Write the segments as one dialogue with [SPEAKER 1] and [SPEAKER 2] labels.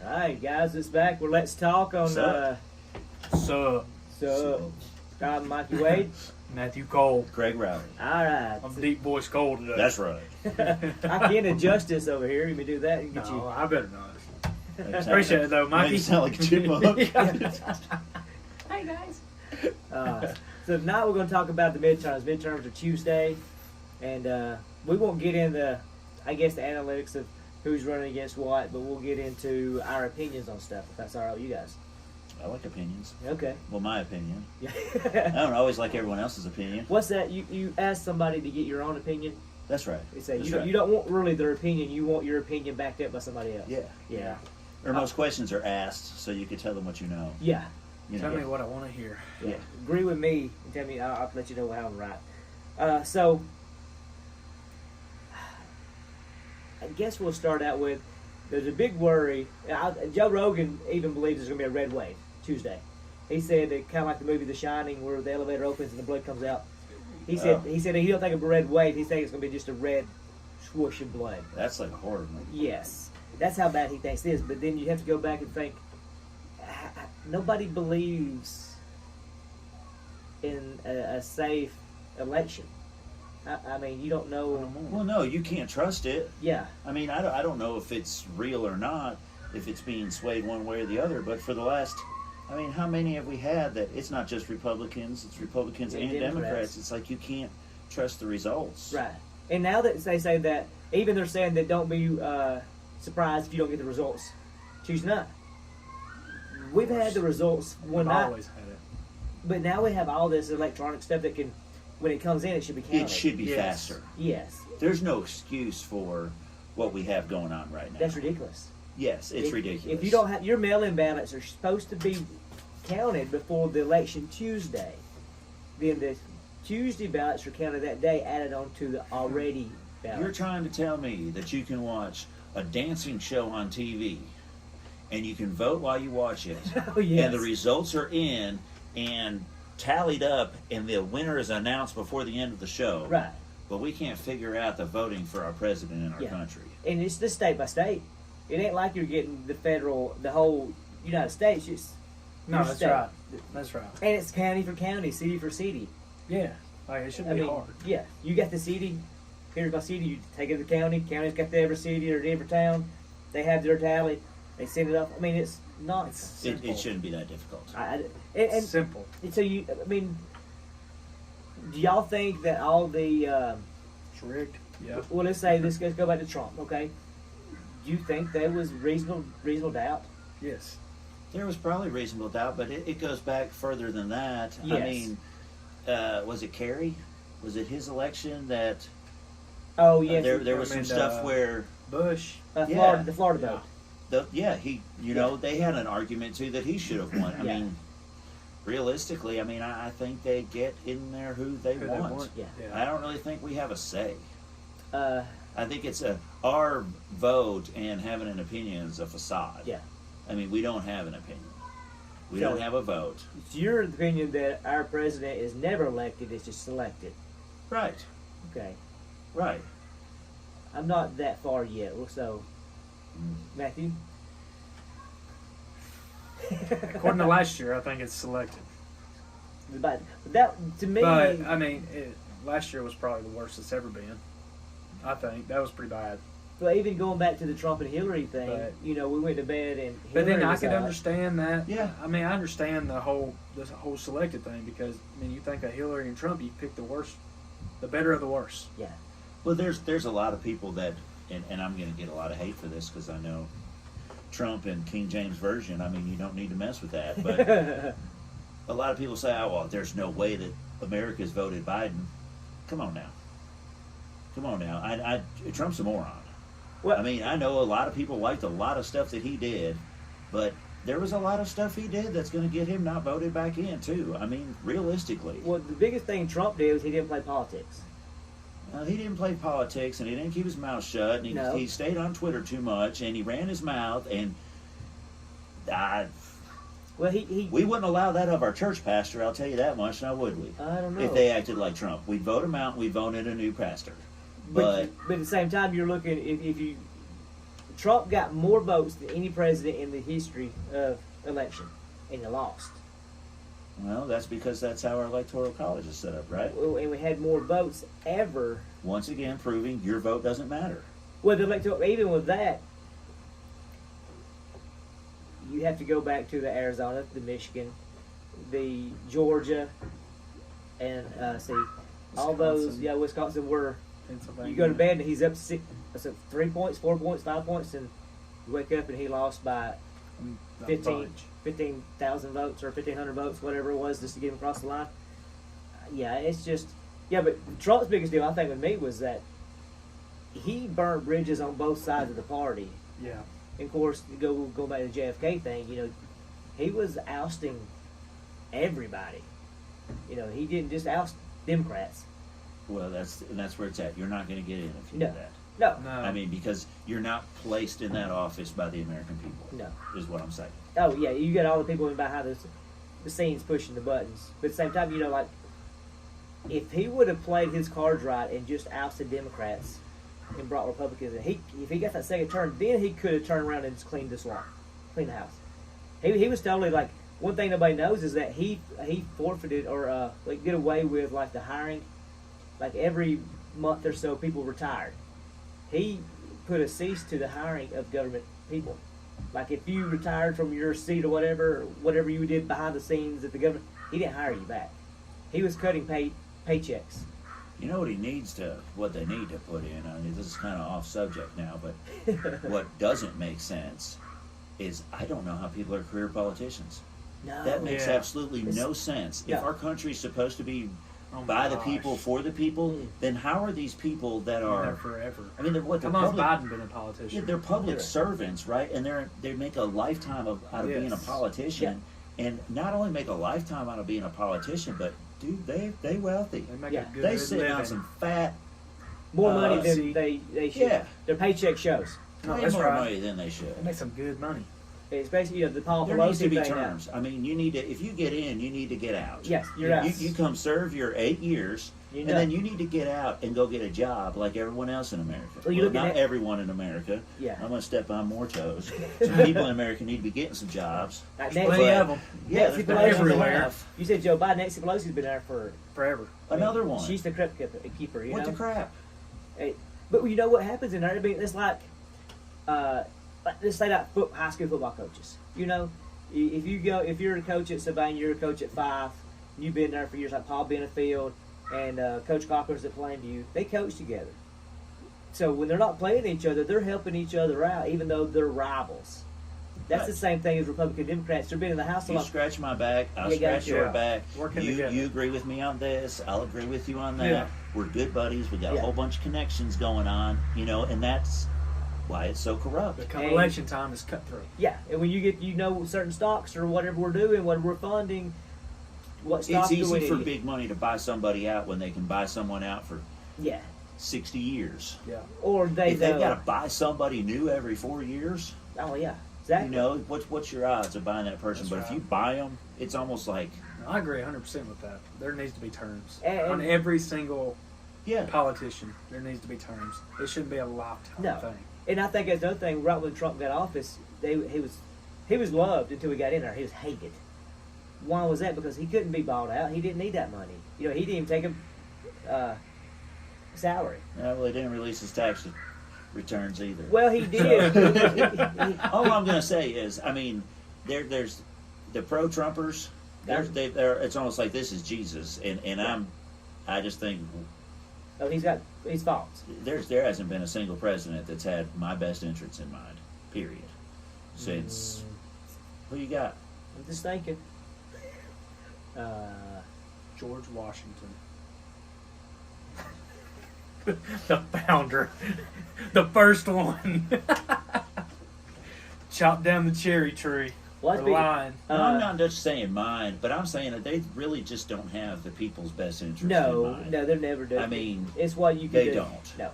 [SPEAKER 1] All right, guys, it's back. Well, let's talk on.
[SPEAKER 2] Sup?
[SPEAKER 1] I'm Mikey Wade.
[SPEAKER 3] Matthew Cole.
[SPEAKER 2] Craig Rowley.
[SPEAKER 1] All right.
[SPEAKER 3] I'm deep voice Cole today.
[SPEAKER 2] That's right.
[SPEAKER 1] I can't adjust this over here. Let me do that. And get
[SPEAKER 3] No,
[SPEAKER 1] you.
[SPEAKER 3] I better not.
[SPEAKER 2] Makes
[SPEAKER 3] Appreciate it though, Mikey.
[SPEAKER 2] You sound like a chipmunk.
[SPEAKER 1] Hey guys. So tonight we're going to talk about the midterms. Midterms are Tuesday, and we won't get into, I guess, the analytics of who's running against what, but we'll get into our opinions on stuff. If that's all right with you guys.
[SPEAKER 2] I like opinions.
[SPEAKER 1] Okay.
[SPEAKER 2] Well, my opinion. I
[SPEAKER 1] Yeah.
[SPEAKER 2] don't always like everyone else's opinion.
[SPEAKER 1] What's that? You ask somebody to get your own opinion.
[SPEAKER 2] That's right.
[SPEAKER 1] They say
[SPEAKER 2] That's
[SPEAKER 1] you,
[SPEAKER 2] right.
[SPEAKER 1] you don't want really their opinion. You want your opinion backed up by somebody else.
[SPEAKER 2] Yeah.
[SPEAKER 1] Yeah.
[SPEAKER 2] Or most questions are asked, so you can tell them what you know.
[SPEAKER 1] Yeah.
[SPEAKER 2] You
[SPEAKER 3] Tell
[SPEAKER 2] know.
[SPEAKER 3] me what I want to hear.
[SPEAKER 1] Yeah. Agree with me and tell me. I'll let you know how I'm right. So I guess we'll start out with. There's a big worry. Joe Rogan even believes there's going to be a red wave Tuesday. He said that kind of like the movie The Shining, where the elevator opens and the blood comes out. He said he don't think of a red wave. He thinks it's going to be just a red swoosh of blood.
[SPEAKER 2] That's like a horror movie.
[SPEAKER 1] Yes, that's how bad he thinks it is. But then you have to go back and think. Nobody believes in a safe election. I mean, you don't know.
[SPEAKER 2] Well, no, you can't trust it.
[SPEAKER 1] Yeah.
[SPEAKER 2] I mean, I don't know if it's real or not, if it's being swayed one way or the other, but for the last, I mean, how many have we had that it's not just Republicans, it's Republicans and Democrats. It's like you can't trust the results.
[SPEAKER 1] Right. And now that they say that, even they're saying that don't be surprised if you don't get the results Tuesday night. We've had the results one
[SPEAKER 3] I've
[SPEAKER 1] night,
[SPEAKER 3] always had it.
[SPEAKER 1] but now we have all this electronic stuff that can, when it comes in, it should be counted.
[SPEAKER 2] It should be
[SPEAKER 3] Yes.
[SPEAKER 2] faster.
[SPEAKER 1] Yes.
[SPEAKER 2] There's no excuse for what we have going on right now.
[SPEAKER 1] That's ridiculous.
[SPEAKER 2] Yes, it's
[SPEAKER 1] If-
[SPEAKER 2] ridiculous.
[SPEAKER 1] If you don't have your mail-in ballots are supposed to be counted before the election Tuesday, then the Tuesday ballots are counted that day, added on to the already ballots.
[SPEAKER 2] You're trying to tell me that you can watch a dancing show on TV and you can vote while you watch it,
[SPEAKER 1] Oh, yes.
[SPEAKER 2] and the results are in and tallied up, and the winner is announced before the end of the show.
[SPEAKER 1] Right.
[SPEAKER 2] But we can't figure out the voting for our president in our
[SPEAKER 1] Yeah.
[SPEAKER 2] country.
[SPEAKER 1] And it's just state by state. It ain't like you're getting the whole United States. It's
[SPEAKER 3] No,
[SPEAKER 1] your
[SPEAKER 3] that's
[SPEAKER 1] state.
[SPEAKER 3] right. That's right.
[SPEAKER 1] And it's county for county, city for city.
[SPEAKER 3] Yeah. Like, it shouldn't be hard.
[SPEAKER 1] Yeah, you got the city. Here's my city. You take it to the county. County's got every city or every town. They have their tally. They send it up. I mean, it's nonsense.
[SPEAKER 2] It shouldn't be that difficult.
[SPEAKER 1] And
[SPEAKER 3] Simple.
[SPEAKER 1] so you, I mean, do y'all think that all the
[SPEAKER 3] It's rigged. Yeah.
[SPEAKER 1] well, let's say let's go back to Trump, okay? Do you think there was reasonable doubt?
[SPEAKER 3] Yes.
[SPEAKER 2] There was probably reasonable doubt, but it goes back further than that. I
[SPEAKER 1] Yes.
[SPEAKER 2] mean, was it Kerry? Was it his election that
[SPEAKER 1] Oh yes,
[SPEAKER 2] there was some
[SPEAKER 3] and,
[SPEAKER 2] stuff where
[SPEAKER 3] Bush.
[SPEAKER 1] Florida, the Florida
[SPEAKER 3] Yeah.
[SPEAKER 1] vote.
[SPEAKER 2] he they had an argument too that he should have won. I
[SPEAKER 1] Yeah.
[SPEAKER 2] mean, realistically, I mean, I think they get in there who they
[SPEAKER 3] Who they
[SPEAKER 2] want.
[SPEAKER 3] want.
[SPEAKER 1] Yeah.
[SPEAKER 2] I don't really think we have a say.
[SPEAKER 1] Uh,
[SPEAKER 2] I think it's our vote and having an opinion is a facade.
[SPEAKER 1] Yeah.
[SPEAKER 2] I mean, we don't have an opinion. We
[SPEAKER 1] So-
[SPEAKER 2] don't have a vote.
[SPEAKER 1] it's your opinion that our president is never elected; it's just selected.
[SPEAKER 2] Right.
[SPEAKER 1] Okay,
[SPEAKER 2] Right.
[SPEAKER 1] I'm not that far yet. So, Matthew.
[SPEAKER 3] According to last year, I think it's selected.
[SPEAKER 1] But that to me,
[SPEAKER 3] But, I mean, last year was probably the worst it's ever been. I think. That was pretty bad.
[SPEAKER 1] well, even going back to the Trump and Hillary thing,
[SPEAKER 3] But-
[SPEAKER 1] we went to bed and.
[SPEAKER 3] But then
[SPEAKER 1] Hillary
[SPEAKER 3] I
[SPEAKER 1] was
[SPEAKER 3] could
[SPEAKER 1] out.
[SPEAKER 3] understand that.
[SPEAKER 2] Yeah.
[SPEAKER 3] I mean, I understand the whole selected thing because, I mean, you think of Hillary and Trump, you pick the worst, the better of the worst.
[SPEAKER 1] Yeah.
[SPEAKER 2] Well, there's a lot of people that, and I'm going to get a lot of hate for this because I know Trump and King James Version, I mean, you don't need to mess with that. But a lot of people say, oh, well, there's no way that America's voted Biden. Come on now. Trump's a moron.
[SPEAKER 1] Well-
[SPEAKER 2] I mean, I know a lot of people liked a lot of stuff that he did, but there was a lot of stuff he did that's going to get him not voted back in, too. I mean, realistically.
[SPEAKER 1] Well, the biggest thing Trump did was he didn't play politics.
[SPEAKER 2] He didn't play politics, and he didn't keep his mouth shut, and
[SPEAKER 1] No.
[SPEAKER 2] he stayed on Twitter too much, and he ran his mouth, and
[SPEAKER 1] Well, he
[SPEAKER 2] we wouldn't allow that of our church pastor, I'll tell you that much, now would we?
[SPEAKER 1] I don't know.
[SPEAKER 2] If they acted like Trump. We'd vote him out, and we'd vote in a new pastor.
[SPEAKER 1] but at the same time, you're looking if you Trump got more votes than any president in the history of election, and he lost.
[SPEAKER 2] Well, that's because that's how our electoral college is set up, right?
[SPEAKER 1] Well, and we had more votes ever.
[SPEAKER 2] Once again, proving your vote doesn't matter.
[SPEAKER 1] Well, the electoral, even with that, you have to go back to the Arizona, the Michigan, the Georgia, and all those. Yeah, Wisconsin were.
[SPEAKER 3] Pennsylvania.
[SPEAKER 1] You go to bed and he's up 3 points, 4 points, 5 points, and you wake up and he lost by
[SPEAKER 3] A
[SPEAKER 1] 15,000 votes or 1,500 votes, whatever it was, just to get him across the line. Yeah, it's just but Trump's biggest deal, I think, with me was that he burned bridges on both sides of the party.
[SPEAKER 3] Yeah.
[SPEAKER 1] And of course, go back to the JFK thing. He was ousting everybody. He didn't just oust Democrats.
[SPEAKER 2] Well, that's where it's at. You're not going to get in if you
[SPEAKER 1] No.
[SPEAKER 2] do that.
[SPEAKER 1] No.
[SPEAKER 3] No.
[SPEAKER 2] I mean, because you're not placed in that office by the American people.
[SPEAKER 1] No.
[SPEAKER 2] Is what I'm saying.
[SPEAKER 1] Oh yeah, you got all the people in behind the scenes pushing the buttons. But at the same time, like if he would have played his cards right and just ousted Democrats and brought Republicans in, if he got that second term, then he could have turned around and just cleaned the swamp, cleaned the house. He was totally like, one thing nobody knows is that he forfeited or did away with like the hiring. Like every month or so, people retired. He put a cease to the hiring of government people. Like if you retired from your seat or whatever you did behind the scenes at the government, he didn't hire you back. He was cutting paychecks.
[SPEAKER 2] You know what they need to put in? I mean, this is kind of off subject now, but what doesn't make sense is I don't know how people are career politicians.
[SPEAKER 1] No.
[SPEAKER 2] That makes
[SPEAKER 3] Yeah.
[SPEAKER 2] absolutely no sense. If
[SPEAKER 1] No.
[SPEAKER 2] our country's supposed to be
[SPEAKER 3] Oh my
[SPEAKER 2] by the
[SPEAKER 3] gosh.
[SPEAKER 2] people, for the people, then how are these people that
[SPEAKER 3] Been there
[SPEAKER 2] are?
[SPEAKER 3] forever.
[SPEAKER 2] I mean, they're
[SPEAKER 3] How long has
[SPEAKER 2] public.
[SPEAKER 3] Biden been a
[SPEAKER 2] Yeah,
[SPEAKER 3] politician?
[SPEAKER 2] they're public
[SPEAKER 1] Yeah.
[SPEAKER 2] servants, right? And they make a lifetime out of being a
[SPEAKER 3] Yes.
[SPEAKER 2] politician, and not only make a lifetime out of being a politician, but dude, they wealthy.
[SPEAKER 3] They make
[SPEAKER 1] Yeah.
[SPEAKER 3] a good
[SPEAKER 2] They sit
[SPEAKER 3] living.
[SPEAKER 2] on some fat,
[SPEAKER 1] More money
[SPEAKER 3] see.
[SPEAKER 1] than they should.
[SPEAKER 2] Yeah.
[SPEAKER 1] Their paycheck shows.
[SPEAKER 3] No,
[SPEAKER 2] way
[SPEAKER 3] that's
[SPEAKER 2] more
[SPEAKER 3] right.
[SPEAKER 2] money than they should.
[SPEAKER 3] They make some good money.
[SPEAKER 1] Especially the Paul
[SPEAKER 2] There needs
[SPEAKER 1] Pelosi
[SPEAKER 2] to be
[SPEAKER 1] thing now.
[SPEAKER 2] terms. I mean, you need to. If you get in, you need to get out.
[SPEAKER 1] Yes, you're out.
[SPEAKER 2] You come serve your 8 years,
[SPEAKER 1] You're
[SPEAKER 2] and
[SPEAKER 1] done.
[SPEAKER 2] then you need to get out and go get a job like everyone else in America.
[SPEAKER 1] Well, you look at
[SPEAKER 2] not
[SPEAKER 1] that-
[SPEAKER 2] everyone in America.
[SPEAKER 1] Yeah.
[SPEAKER 2] I'm going to step on more toes. Some people in America need to be getting some jobs.
[SPEAKER 1] Like
[SPEAKER 3] Plenty
[SPEAKER 1] Nancy,
[SPEAKER 3] of them.
[SPEAKER 2] Yeah,
[SPEAKER 1] Nancy
[SPEAKER 2] there's been
[SPEAKER 1] Pelosi
[SPEAKER 3] everywhere.
[SPEAKER 2] enough.
[SPEAKER 1] You said Joe Biden. Nancy Pelosi's been there for
[SPEAKER 3] Forever.
[SPEAKER 2] Another one.
[SPEAKER 1] She's the crypt keeper. You
[SPEAKER 2] What
[SPEAKER 1] know.
[SPEAKER 2] the crap?
[SPEAKER 1] Hey, but you know what happens in there? I mean, it's like let's say that high school football coaches. If you're a coach at Savannah, you're a coach at Fife. You've been there for years, like Paul Benefield and Coach Cochran's that playing to you. They coach together. So when they're not playing each other, they're helping each other out, even though they're rivals. That's
[SPEAKER 2] Right.
[SPEAKER 1] the same thing as Republican Democrats. They're being in the House a
[SPEAKER 2] You
[SPEAKER 1] lot.
[SPEAKER 2] scratch my back, I'll
[SPEAKER 1] You got
[SPEAKER 2] scratch
[SPEAKER 1] you.
[SPEAKER 2] your
[SPEAKER 3] Yeah.
[SPEAKER 2] back.
[SPEAKER 3] Working
[SPEAKER 2] You
[SPEAKER 3] together.
[SPEAKER 2] agree with me on this, I'll agree with you on that.
[SPEAKER 3] Yeah.
[SPEAKER 2] We're good buddies, we got
[SPEAKER 1] Yeah.
[SPEAKER 2] a whole bunch of connections going on, and that's why it's so corrupt.
[SPEAKER 3] But come
[SPEAKER 1] And-
[SPEAKER 3] election time, it's cutthroat.
[SPEAKER 1] Yeah, and when you get certain stocks or whatever we're doing, what we're funding, what stocks
[SPEAKER 2] It's
[SPEAKER 1] do we
[SPEAKER 2] easy for
[SPEAKER 1] need?
[SPEAKER 2] big money to buy somebody out when they can buy someone out for
[SPEAKER 1] Yeah,
[SPEAKER 2] 60 years.
[SPEAKER 3] Yeah.
[SPEAKER 1] or they
[SPEAKER 2] If they've
[SPEAKER 1] know.
[SPEAKER 2] got to buy somebody new every 4 years,
[SPEAKER 1] Oh yeah, exactly.
[SPEAKER 2] what's your odds of buying that person?
[SPEAKER 3] That's
[SPEAKER 2] But if
[SPEAKER 3] right.
[SPEAKER 2] you buy them, it's almost like,
[SPEAKER 3] No, I agree 100% with that. There needs to be terms.
[SPEAKER 1] And-
[SPEAKER 3] On every single
[SPEAKER 2] yeah.
[SPEAKER 3] politician, there needs to be terms. It shouldn't be a lifetime
[SPEAKER 1] No.
[SPEAKER 3] thing.
[SPEAKER 1] And I think that's another thing. Right when Trump got office, he was loved until he got in there. He was hated. Why was that? Because he couldn't be bought out. He didn't need that money. He didn't even take a salary.
[SPEAKER 2] Well, they didn't release his tax returns either.
[SPEAKER 1] Well, he did.
[SPEAKER 2] All I'm going to say is, I mean, there's the pro-Trumpers. It's almost like this is Jesus, and I just think
[SPEAKER 1] Oh, he's got his faults.
[SPEAKER 2] there hasn't been a single president that's had my best interests in mind. Period. Since who you got?
[SPEAKER 1] I'm just thinking.
[SPEAKER 3] George Washington. The founder. The first one. Chop down the cherry tree.
[SPEAKER 1] Well,
[SPEAKER 3] The
[SPEAKER 1] that's
[SPEAKER 3] line.
[SPEAKER 2] I'm not just saying mine, but I'm saying that they really just don't have the people's best interests in
[SPEAKER 1] no,
[SPEAKER 2] mind.
[SPEAKER 1] they never do.
[SPEAKER 2] I mean,
[SPEAKER 1] it's what you can
[SPEAKER 2] they
[SPEAKER 1] do.
[SPEAKER 2] don't.
[SPEAKER 1] No,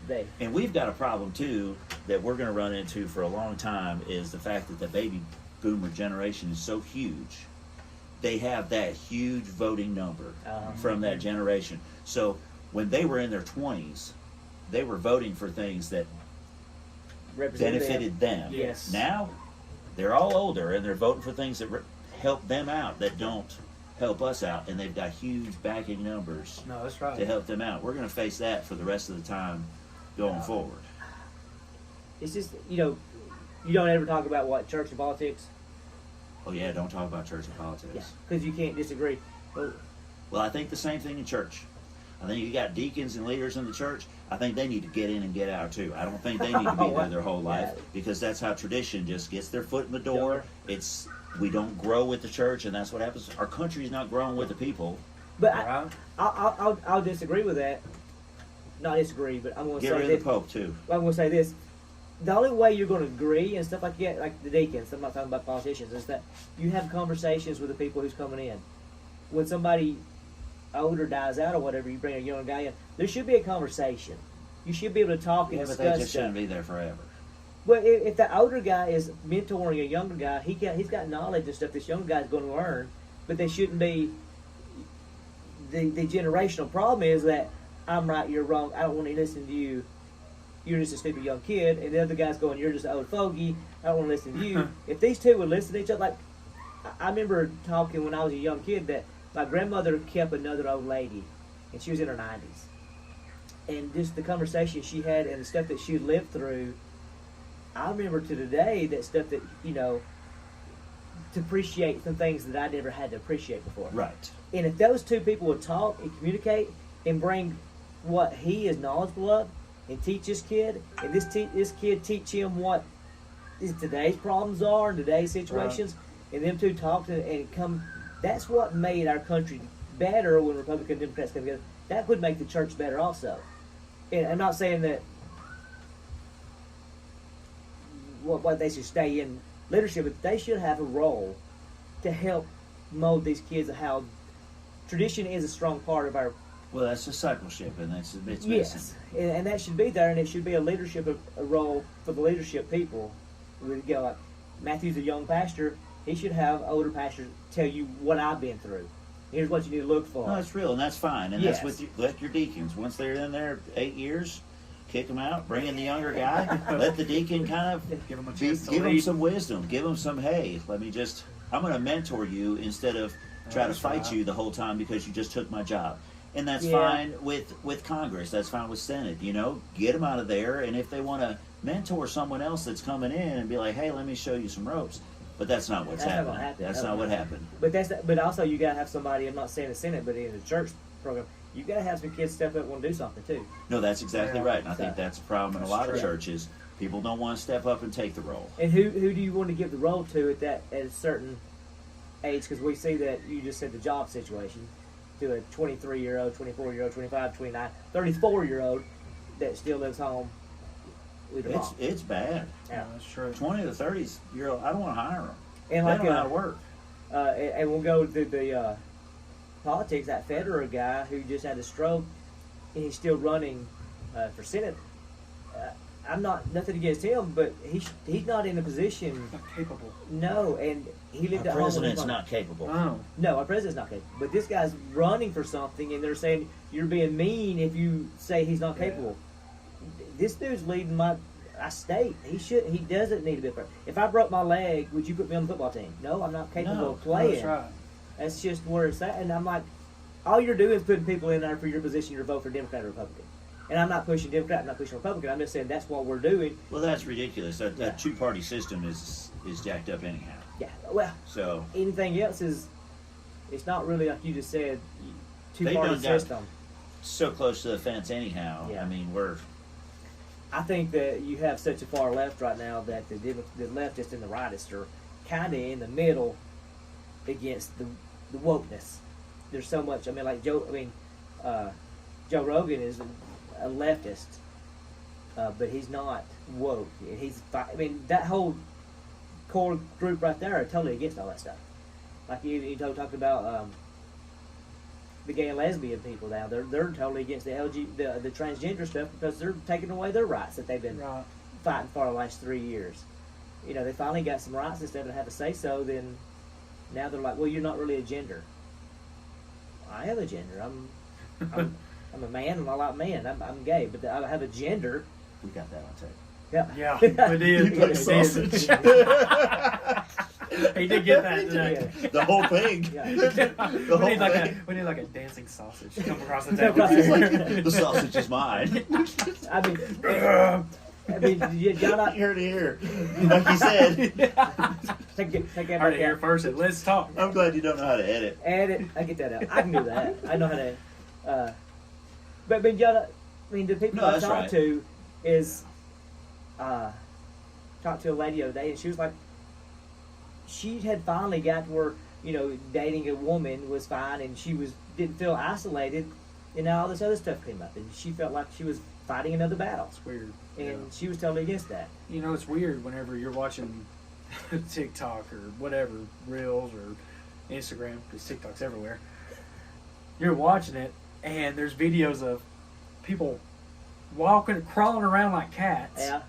[SPEAKER 1] they.
[SPEAKER 2] And we've got a problem too that we're going to run into for a long time is the fact that the baby boomer generation is so huge. They have that huge voting number from that generation. So when they were in their 20s, they were voting for things that
[SPEAKER 1] Represented
[SPEAKER 2] benefited them.
[SPEAKER 1] Yes.
[SPEAKER 2] Now, they're all older and they're voting for things that help them out that don't help us out, and they've got huge backing numbers
[SPEAKER 3] No, that's right.
[SPEAKER 2] to help them out. We're going to face that for the rest of the time going forward.
[SPEAKER 1] It's just, you don't ever talk about what, church and politics?
[SPEAKER 2] Oh yeah, don't talk about church and politics.
[SPEAKER 1] Yeah, because you can't disagree. But
[SPEAKER 2] Well, I think the same thing in church. I think you got deacons and leaders in the church. I think they need to get in and get out too. I don't think they need to be there their whole life, because that's how tradition just gets their foot in the door. We don't grow with the church, and that's what happens. Our country's not growing with the people.
[SPEAKER 1] But
[SPEAKER 3] Right.
[SPEAKER 1] I'll disagree with that. Not disagree, but I'm going to
[SPEAKER 2] Get
[SPEAKER 1] say
[SPEAKER 2] rid of
[SPEAKER 1] this.
[SPEAKER 2] the Pope too.
[SPEAKER 1] I'm going to say this. The only way you're going to agree and stuff like that, like the deacons, I'm not talking about politicians, is that you have conversations with the people who's coming in. When somebody older dies out or whatever, you bring a young guy in, there should be a conversation. You should be able to talk and
[SPEAKER 2] Yeah, but
[SPEAKER 1] discuss
[SPEAKER 2] they just
[SPEAKER 1] stuff.
[SPEAKER 2] shouldn't be there forever.
[SPEAKER 1] Well, if the older guy is mentoring a younger guy, he's got knowledge and stuff this younger guy's going to learn, but they shouldn't be. The generational problem is that I'm right, you're wrong. I don't want to listen to you. You're just a stupid young kid, and the other guy's going, you're just an old fogey. I don't want to listen to you. If these two would listen to each other, like I remember talking when I was a young kid that my grandmother kept another old lady, and she was in her 90s, and just the conversation she had and the stuff that she lived through. I remember to today that stuff that, to appreciate some things that I never had to appreciate before.
[SPEAKER 2] Right.
[SPEAKER 1] And if those two people would talk and communicate and bring what he is knowledgeable of and teach this kid, and this kid teach him what today's problems are and today's situations, and them two talk and come, that's what made our country better when Republican and Democrats come together. That would make the church better also. And I'm not saying that what they should stay in leadership, but they should have a role to help mold these kids of how tradition is a strong part of our.
[SPEAKER 2] Well, that's discipleship, and it's missing.
[SPEAKER 1] Yes, and that should be there, and it should be a role for the leadership people. Like Matthew's a young pastor, he should have older pastors tell you what I've been through. Here's what you need to look for.
[SPEAKER 2] No, that's real, and that's fine, and
[SPEAKER 1] Yes.
[SPEAKER 2] that's let your deacons. Once they're in there 8 years, kick them out, bring in the younger guy, let the deacon kind of
[SPEAKER 3] Give them a chance to
[SPEAKER 2] give him
[SPEAKER 3] lead.
[SPEAKER 2] some wisdom, give him some, hey, I'm going to mentor you instead of try to
[SPEAKER 3] That's
[SPEAKER 2] fight
[SPEAKER 3] right.
[SPEAKER 2] you the whole time because you just took my job. And that's
[SPEAKER 1] Yeah.
[SPEAKER 2] fine with Congress. That's fine with Senate. Get them out of there. And if they want to mentor someone else that's coming in and be like, hey, let me show you some ropes. But that's not what's
[SPEAKER 1] That's not
[SPEAKER 2] happening.
[SPEAKER 1] gonna happen.
[SPEAKER 2] That's not what happened.
[SPEAKER 1] But also you gotta have somebody. I'm not saying the Senate, but in the church program, you gotta have some kids step up and want to do something too.
[SPEAKER 2] No, that's exactly
[SPEAKER 3] Yeah.
[SPEAKER 2] right. And I think that's a problem in a
[SPEAKER 3] That's
[SPEAKER 2] lot of
[SPEAKER 3] true.
[SPEAKER 2] churches. People don't want to step up and take the role.
[SPEAKER 1] And who do you want to give the role to at a certain age? Because we see that you just said the job situation to a 23-year-old, 24-year-old, 25, 29, 34-year-old that still lives home with a mom.
[SPEAKER 2] It's bad.
[SPEAKER 1] Yeah.
[SPEAKER 3] No, that's true.
[SPEAKER 2] 20 to 30-year-old, I don't want to hire them.
[SPEAKER 1] And
[SPEAKER 2] They
[SPEAKER 1] like
[SPEAKER 2] don't know how to work.
[SPEAKER 1] and we'll go to the politics. That Federer guy who just had a stroke, and he's still running for Senate. I'm not nothing against him, but he's not in a position.
[SPEAKER 3] Not capable.
[SPEAKER 1] No, and he lived
[SPEAKER 2] Our
[SPEAKER 1] at home. with his
[SPEAKER 2] president's
[SPEAKER 1] mom.
[SPEAKER 2] not capable.
[SPEAKER 3] No.
[SPEAKER 1] No, our president's not capable. But this guy's running for something, and they're saying you're being mean if you say he's not
[SPEAKER 3] Yeah.
[SPEAKER 1] capable. This dude's leading my state. He doesn't need to be a president. If I broke my leg, would you put me on the football team? No, I'm not capable
[SPEAKER 2] No.
[SPEAKER 1] of playing.
[SPEAKER 3] That's right.
[SPEAKER 1] That's just where it's at. And I'm like, all you're doing is putting people in there for your position to vote for Democrat or Republican. And I'm not pushing Democrat, I'm not pushing Republican. I'm just saying that's what we're doing.
[SPEAKER 2] Well, that's ridiculous. That
[SPEAKER 1] Yeah.
[SPEAKER 2] two-party system is jacked up anyhow.
[SPEAKER 1] Yeah. Well,
[SPEAKER 2] So
[SPEAKER 1] anything else it's not really like you just said,
[SPEAKER 2] They
[SPEAKER 1] two-party
[SPEAKER 2] done got-
[SPEAKER 1] system.
[SPEAKER 2] so close to the fence anyhow.
[SPEAKER 1] Yeah.
[SPEAKER 2] I mean,
[SPEAKER 1] I think that you have such a far left right now that the leftists and the rightists are kind of in the middle against the wokeness. There's so much. I mean, like Joe Joe Rogan is a leftist, but he's not woke. That whole core group right there are totally against all that stuff. Like you talked about the gay and lesbian people now. They're totally against the the transgender stuff because they're taking away their rights that they've been
[SPEAKER 3] Right.
[SPEAKER 1] fighting for the last 3 years. They finally got some rights and stuff and have to say so. Then now they're like, well, you're not really a gender. I have a gender. I'm a man and I like men. I'm gay, but I have a gender.
[SPEAKER 2] we got that on tape.
[SPEAKER 1] Yeah.
[SPEAKER 3] Yeah, we did.
[SPEAKER 2] You
[SPEAKER 3] We
[SPEAKER 2] put
[SPEAKER 3] did.
[SPEAKER 2] sausage.
[SPEAKER 3] He did get that today.
[SPEAKER 2] The whole thing.
[SPEAKER 1] Yeah.
[SPEAKER 2] The whole thing.
[SPEAKER 3] We need like a dancing sausage come across the
[SPEAKER 1] Come
[SPEAKER 3] table.
[SPEAKER 1] across
[SPEAKER 2] It's like, the sausage is mine.
[SPEAKER 1] I mean, y'all not
[SPEAKER 2] Here to here. Like you said.
[SPEAKER 1] take that
[SPEAKER 3] Heard
[SPEAKER 1] back
[SPEAKER 3] it here
[SPEAKER 1] out.
[SPEAKER 3] first. And let's talk.
[SPEAKER 2] I'm glad you don't know how to edit.
[SPEAKER 1] Edit. I get that out. I can do that. I know how to. But I mean, y'all. I mean, the people
[SPEAKER 2] No,
[SPEAKER 1] I
[SPEAKER 2] that's
[SPEAKER 1] talked
[SPEAKER 2] right.
[SPEAKER 1] to is talked to a lady the other day, and she was like, she had finally got to where dating a woman was fine, and she didn't feel isolated, and now all this other stuff came up, and she felt like she was fighting another battle,
[SPEAKER 3] It's weird.
[SPEAKER 1] and she was totally against that.
[SPEAKER 3] It's weird whenever you're watching TikTok or whatever, Reels or Instagram, because TikTok's everywhere. You're watching it, and there's videos of people crawling around like cats,
[SPEAKER 1] Yeah.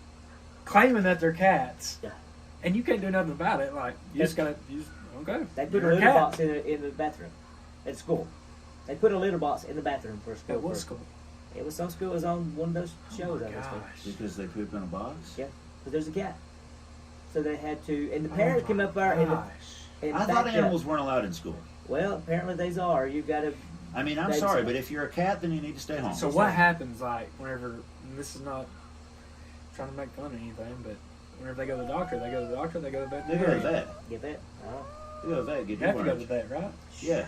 [SPEAKER 3] claiming that they're cats.
[SPEAKER 1] Yeah.
[SPEAKER 3] And you can't do nothing about it. Like, you just gotta, okay.
[SPEAKER 1] They put a
[SPEAKER 3] You're
[SPEAKER 1] litter
[SPEAKER 3] cat.
[SPEAKER 1] box in the bathroom at school. They put a litter box in the bathroom for school.
[SPEAKER 3] It was cool.
[SPEAKER 1] It was some school. It was on one of those shows.
[SPEAKER 3] Oh
[SPEAKER 1] I
[SPEAKER 3] my
[SPEAKER 1] guess.
[SPEAKER 3] gosh.
[SPEAKER 2] Because they poop in a box?
[SPEAKER 1] Yeah, because there's a cat. So they had to, and the parents came up there and
[SPEAKER 3] Gosh.
[SPEAKER 1] and
[SPEAKER 2] I thought
[SPEAKER 1] backed up.
[SPEAKER 2] animals weren't allowed in school.
[SPEAKER 1] Well, apparently they are. You got to.
[SPEAKER 2] I mean, I'm
[SPEAKER 1] They
[SPEAKER 2] sorry,
[SPEAKER 1] just-
[SPEAKER 2] but if you're a cat, then you need to stay home.
[SPEAKER 3] So what happens, like, whenever, and this is not trying to make fun of anything, but whenever they go to the doctor, they go to the doctor, they go to the
[SPEAKER 2] They go to the
[SPEAKER 3] veterinarian.
[SPEAKER 2] vet.
[SPEAKER 1] Get that?
[SPEAKER 2] They go to the vet, get
[SPEAKER 3] You have to go to
[SPEAKER 2] newborns.
[SPEAKER 3] the vet, right?
[SPEAKER 2] Yeah.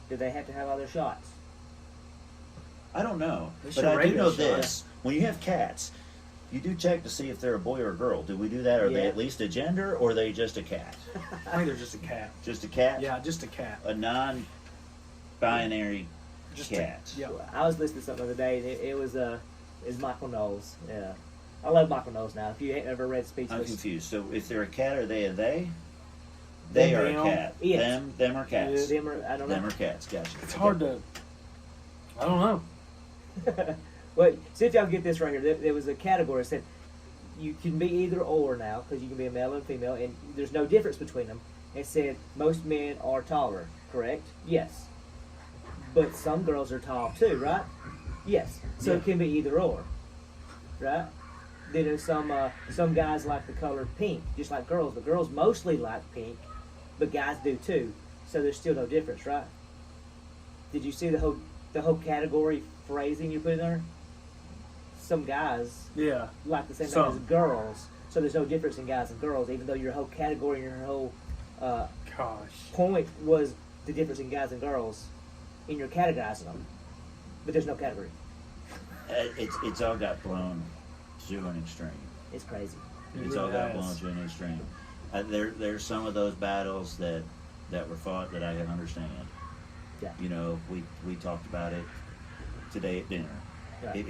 [SPEAKER 1] Do they have to have all their shots?
[SPEAKER 2] I don't know.
[SPEAKER 3] They
[SPEAKER 2] But
[SPEAKER 3] should
[SPEAKER 2] I do
[SPEAKER 3] rate
[SPEAKER 2] know
[SPEAKER 3] it, sure.
[SPEAKER 2] this. When you have cats, you do check to see if they're a boy or a girl. Do we do that? Are they
[SPEAKER 1] Yeah.
[SPEAKER 2] at least a gender, or are they just a cat?
[SPEAKER 3] I think they're just a cat.
[SPEAKER 2] Just a cat?
[SPEAKER 3] Yeah, just a cat.
[SPEAKER 2] A non-binary
[SPEAKER 3] Just
[SPEAKER 2] cat.
[SPEAKER 3] Yeah.
[SPEAKER 1] I was listening to something the other day, and it was Michael Knowles. Yeah, I love Michael Knowles now. If you ain't ever read
[SPEAKER 2] I'm
[SPEAKER 1] Speechless,
[SPEAKER 2] confused. So if they're a cat, are they a they? They are a
[SPEAKER 3] Them.
[SPEAKER 2] cat.
[SPEAKER 1] Yes.
[SPEAKER 2] Them are cats.
[SPEAKER 1] them are, I don't know.
[SPEAKER 2] Them are cats. Gotcha.
[SPEAKER 3] It's hard to, I don't know.
[SPEAKER 1] Well, see if y'all get this right here. There was a category that said you can be either or now because you can be a male and female, and there's no difference between them. It said most men are taller, correct? Yes. But some girls are tall too, right? Yes. So
[SPEAKER 3] Yeah.
[SPEAKER 1] it can be either or, right? Then there's some guys like the color pink, just like girls. The girls mostly like pink, but guys do too. So there's still no difference, right? Did you see the whole category phrasing you put in there? Some guys
[SPEAKER 3] Yeah.
[SPEAKER 1] like the same thing
[SPEAKER 3] Some.
[SPEAKER 1] as girls, so there's no difference in guys and girls, even though your whole category and your whole
[SPEAKER 3] Gosh.
[SPEAKER 1] point was the difference in guys and girls, and you're categorizing them, but there's no category.
[SPEAKER 2] It's all got blown to an extreme.
[SPEAKER 1] It's crazy.
[SPEAKER 3] It
[SPEAKER 2] It's all
[SPEAKER 3] really
[SPEAKER 2] got
[SPEAKER 3] has.
[SPEAKER 2] blown to an extreme. There's some of those battles that were fought that I can understand.
[SPEAKER 1] Yeah.
[SPEAKER 2] You know, we talked about it today at dinner.
[SPEAKER 1] Right.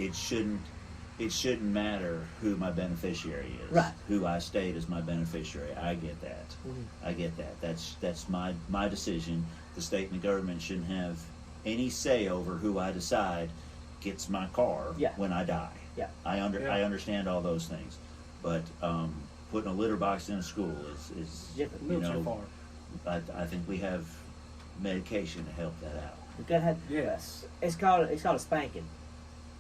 [SPEAKER 2] It shouldn't matter who my beneficiary is.
[SPEAKER 1] Right.
[SPEAKER 2] Who I state as my beneficiary. I get that.
[SPEAKER 1] Mhm.
[SPEAKER 2] I get that. That's my decision. The state and the government shouldn't have any say over who I decide gets my car
[SPEAKER 1] Yeah.
[SPEAKER 2] when I die.
[SPEAKER 1] Yeah.
[SPEAKER 2] I
[SPEAKER 3] Yeah.
[SPEAKER 2] understand all those things, but putting a litter box in a school is
[SPEAKER 1] Different.
[SPEAKER 3] A little too far.
[SPEAKER 2] I think we have medication to help that out.
[SPEAKER 1] We've got to have.
[SPEAKER 3] Yes.
[SPEAKER 1] It's called a spanking.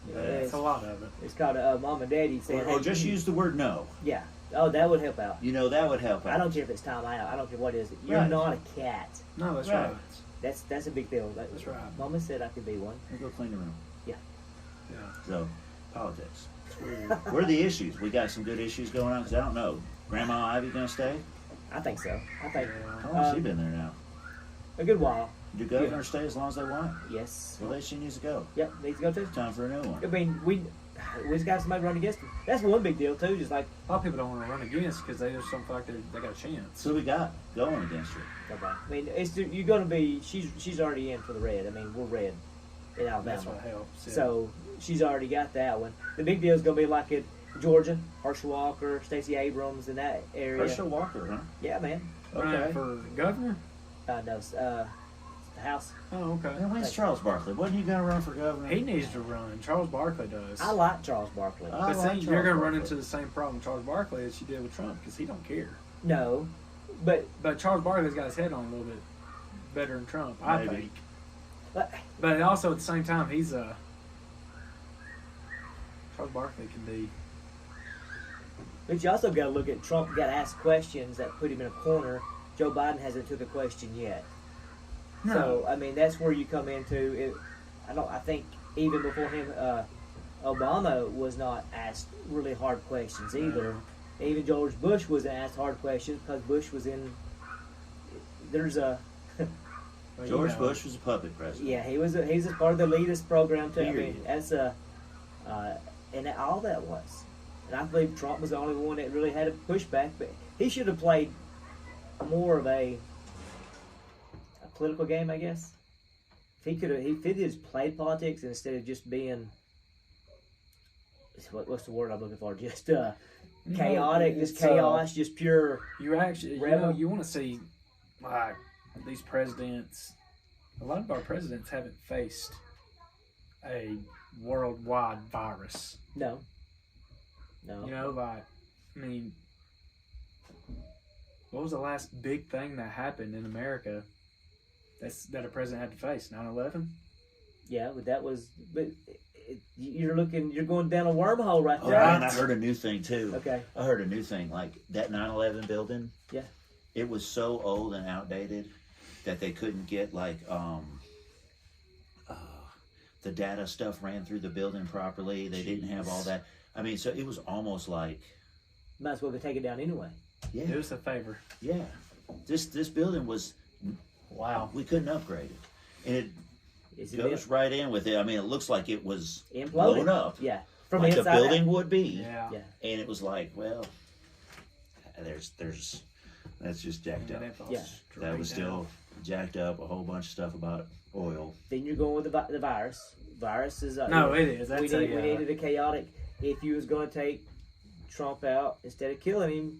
[SPEAKER 3] That's a lot of it.
[SPEAKER 1] It's called mom and daddy saying.
[SPEAKER 2] Or
[SPEAKER 1] hey,
[SPEAKER 2] just use the word no.
[SPEAKER 1] Yeah. Oh, that would help out.
[SPEAKER 2] You know, that would help out.
[SPEAKER 1] I don't care if it's time out. I don't care what it is. You're
[SPEAKER 2] Right.
[SPEAKER 1] not a cat.
[SPEAKER 3] No, that's
[SPEAKER 2] Right.
[SPEAKER 3] right.
[SPEAKER 1] That's a big deal.
[SPEAKER 3] That's right.
[SPEAKER 1] Mama said I could be one.
[SPEAKER 2] Go clean the room.
[SPEAKER 3] Yeah.
[SPEAKER 2] So, politics.
[SPEAKER 3] It's weird.
[SPEAKER 2] What are the issues? We got some good issues going on, because I don't know. Grandma Ivy gonna stay?
[SPEAKER 1] I think so. I think
[SPEAKER 2] How long has she
[SPEAKER 1] Um,
[SPEAKER 2] been there now?
[SPEAKER 1] a good while.
[SPEAKER 2] Do governors stay as long as they want?
[SPEAKER 1] Yes.
[SPEAKER 2] Well, then she needs to go.
[SPEAKER 1] Yep. Needs to go too.
[SPEAKER 2] Time for a new
[SPEAKER 1] I
[SPEAKER 2] one.
[SPEAKER 1] mean, we just got somebody run against them. That's one big deal too. Just like
[SPEAKER 3] A lot of people don't want to run against because they just don't feel like they got a chance.
[SPEAKER 2] So we got going against her.
[SPEAKER 1] okay. I mean, you're gonna be. She's already in for the red. I mean, we're red in Alabama.
[SPEAKER 3] That's what helps. Yeah.
[SPEAKER 1] So she's already got that one. The big deal is gonna be like at Georgia, Herschel Walker, Stacey Abrams in that area.
[SPEAKER 2] Herschel Walker, huh?
[SPEAKER 1] Yeah, man.
[SPEAKER 3] Running
[SPEAKER 2] Okay.
[SPEAKER 3] for governor?
[SPEAKER 1] No, the House.
[SPEAKER 3] Oh, okay.
[SPEAKER 2] And when's Charles Barkley? Wasn't he gonna run for governor?
[SPEAKER 3] He needs to run. Charles Barkley does.
[SPEAKER 1] I like Charles Barkley.
[SPEAKER 2] I
[SPEAKER 3] But
[SPEAKER 2] like
[SPEAKER 3] see, you're
[SPEAKER 2] Charles
[SPEAKER 3] going to run
[SPEAKER 2] Barkley.
[SPEAKER 3] into the same problem with Charles Barkley as you did with Trump because he don't care.
[SPEAKER 1] No, but
[SPEAKER 3] But Charles Barkley's got his head on a little bit better than Trump, I
[SPEAKER 2] Maybe.
[SPEAKER 3] think.
[SPEAKER 1] but
[SPEAKER 3] But also at the same time, he's Charles Barkley can be
[SPEAKER 1] But you also got to look at Trump. Got asked questions that put him in a corner. Joe Biden hasn't took a question yet.
[SPEAKER 3] No.
[SPEAKER 1] So I mean, that's where you come into it. I think even before him, Obama was not asked really hard questions either. Even George Bush wasn't asked hard questions because Bush was in. There's a.
[SPEAKER 3] Well,
[SPEAKER 2] George Bush was a puppet president.
[SPEAKER 1] Yeah, he's a part of the elitist program too. I mean,
[SPEAKER 2] Period.
[SPEAKER 1] that's and all that was. And I believe Trump was the only one that really had a pushback, but he should have played more of a political game, I guess. If he just played politics instead of just being what's the word I'm looking for? Just chaotic, just chaos, just pure.
[SPEAKER 3] You actually,
[SPEAKER 1] rebel.
[SPEAKER 3] you want to see like these presidents. A lot of our presidents haven't faced a worldwide virus.
[SPEAKER 1] No.
[SPEAKER 3] You know, like, I mean, what was the last big thing that happened in America that a president had to face? 9/11?
[SPEAKER 1] Yeah, but that was. But you're going down a wormhole right
[SPEAKER 2] Oh,
[SPEAKER 1] there.
[SPEAKER 2] and I heard a new thing too.
[SPEAKER 1] Okay.
[SPEAKER 2] I heard a new thing. Like that 9/11 building.
[SPEAKER 1] Yeah.
[SPEAKER 2] It was so old and outdated that they couldn't get like the data stuff ran through the building properly. They didn't have all that. I mean, so it was almost like.
[SPEAKER 1] Might as well go take it down anyway.
[SPEAKER 2] Yeah.
[SPEAKER 3] Do us a favor.
[SPEAKER 2] Yeah. This building was.
[SPEAKER 3] Wow.
[SPEAKER 2] We couldn't upgrade it, and it
[SPEAKER 1] Is it
[SPEAKER 2] goes right in with it. I mean, it looks like it was
[SPEAKER 1] imploded?
[SPEAKER 2] blown up.
[SPEAKER 1] Yeah, from
[SPEAKER 2] Like
[SPEAKER 1] the
[SPEAKER 2] a
[SPEAKER 1] inside
[SPEAKER 2] building
[SPEAKER 1] out.
[SPEAKER 2] would be.
[SPEAKER 3] Yeah.
[SPEAKER 1] Yeah.
[SPEAKER 2] And it was like, well, there's that's just jacked up.
[SPEAKER 1] Yeah.
[SPEAKER 2] That was still jacked up. A whole bunch of stuff about oil.
[SPEAKER 1] Then you're going with the virus. Virus is
[SPEAKER 3] No, it is.
[SPEAKER 1] we
[SPEAKER 3] That's
[SPEAKER 1] needed a chaotic. If you was going to take Trump out instead of killing him,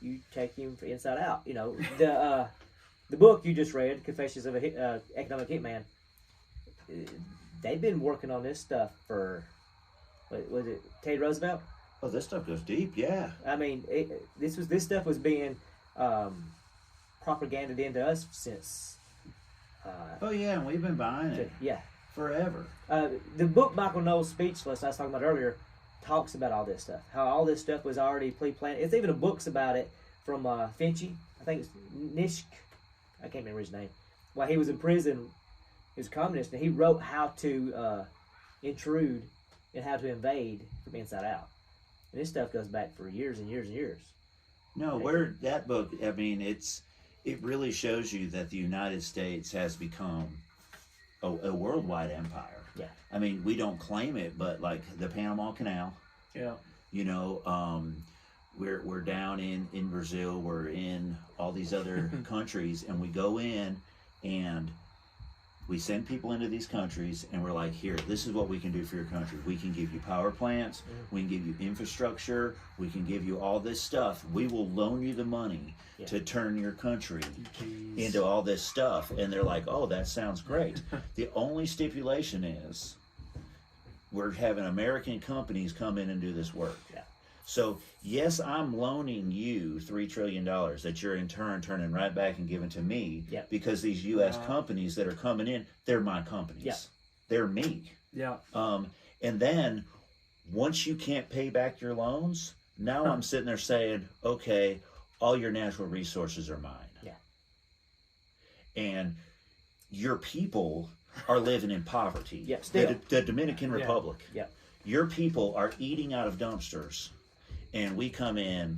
[SPEAKER 1] you take him from inside out. You know the book you just read, Confessions of a Economic Hitman. They've been working on this stuff for. What was it Teddy Roosevelt?
[SPEAKER 2] Oh, this stuff goes deep. Yeah.
[SPEAKER 1] I mean, this stuff was being propaganded into us since.
[SPEAKER 2] Oh yeah, and we've been buying it
[SPEAKER 1] Yeah.
[SPEAKER 2] forever.
[SPEAKER 1] The book Michael Knowles' Speechless I was talking about earlier talks about all this stuff. How all this stuff was already pre-planned. It's even a books about it from Finchie. I think it's Nishk. I can't remember his name. While he was in prison, he was a communist, and he wrote how to intrude and how to invade from inside out. And this stuff goes back for years and years and years.
[SPEAKER 2] No, where that book, I mean, it really shows you that the United States has become a worldwide empire.
[SPEAKER 1] Yeah.
[SPEAKER 2] I mean, we don't claim it, but like the Panama Canal,
[SPEAKER 3] Yeah.
[SPEAKER 2] you know, we're down in Brazil, we're in all these other countries, and we go in and we send people into these countries, and we're like, here, this is what we can do for your country. We can give you power plants, we can give you infrastructure, we can give you all this stuff. We will loan you the money to turn your country into all this stuff. And they're like, oh, that sounds great. The only stipulation is we're having American companies come in and do this work.
[SPEAKER 1] Yeah.
[SPEAKER 2] So, yes, I'm loaning you $3 trillion that you're in turn turning right back and giving to me because these U.S. companies that are coming in, they're my companies.
[SPEAKER 1] Yeah.
[SPEAKER 2] They're me.
[SPEAKER 3] Yeah.
[SPEAKER 2] And then once you can't pay back your loans, now I'm sitting there saying, okay, all your natural resources are mine.
[SPEAKER 1] Yeah.
[SPEAKER 2] And your people are living in poverty.
[SPEAKER 1] Yeah, still.
[SPEAKER 2] The Dominican Republic.
[SPEAKER 1] Yeah.
[SPEAKER 2] Your people are eating out of dumpsters. And we come in,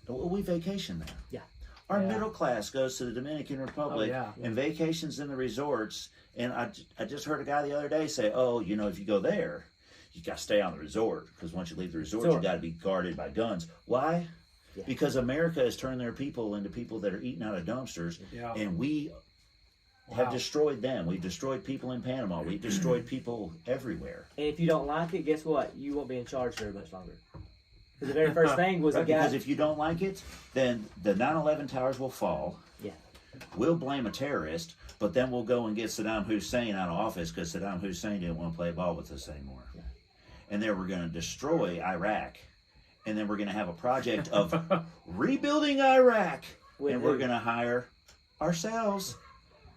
[SPEAKER 2] we vacation there.
[SPEAKER 1] Yeah.
[SPEAKER 2] Our middle class goes to the Dominican Republic and vacations in the resorts. And I just heard a guy the other day say, oh, you know, if you go there, you got to stay on the resort. Because once you leave the resort, you got to be guarded by guns. Why? Yeah. Because America has turned their people into people that are eating out of dumpsters. Yeah. And we have destroyed them. We've destroyed people in Panama. We've destroyed people everywhere.
[SPEAKER 1] And if you don't like it, guess what? You won't be in charge very much longer. Because the very first thing was a guy.
[SPEAKER 2] Because if you don't like it, then the 9/11 towers will fall.
[SPEAKER 1] Yeah.
[SPEAKER 2] We'll blame a terrorist, but then we'll go and get Saddam Hussein out of office because Saddam Hussein didn't want to play ball with us anymore. Yeah. And then we're going to destroy Iraq. And then we're going to have a project of rebuilding Iraq. And we're going to hire ourselves,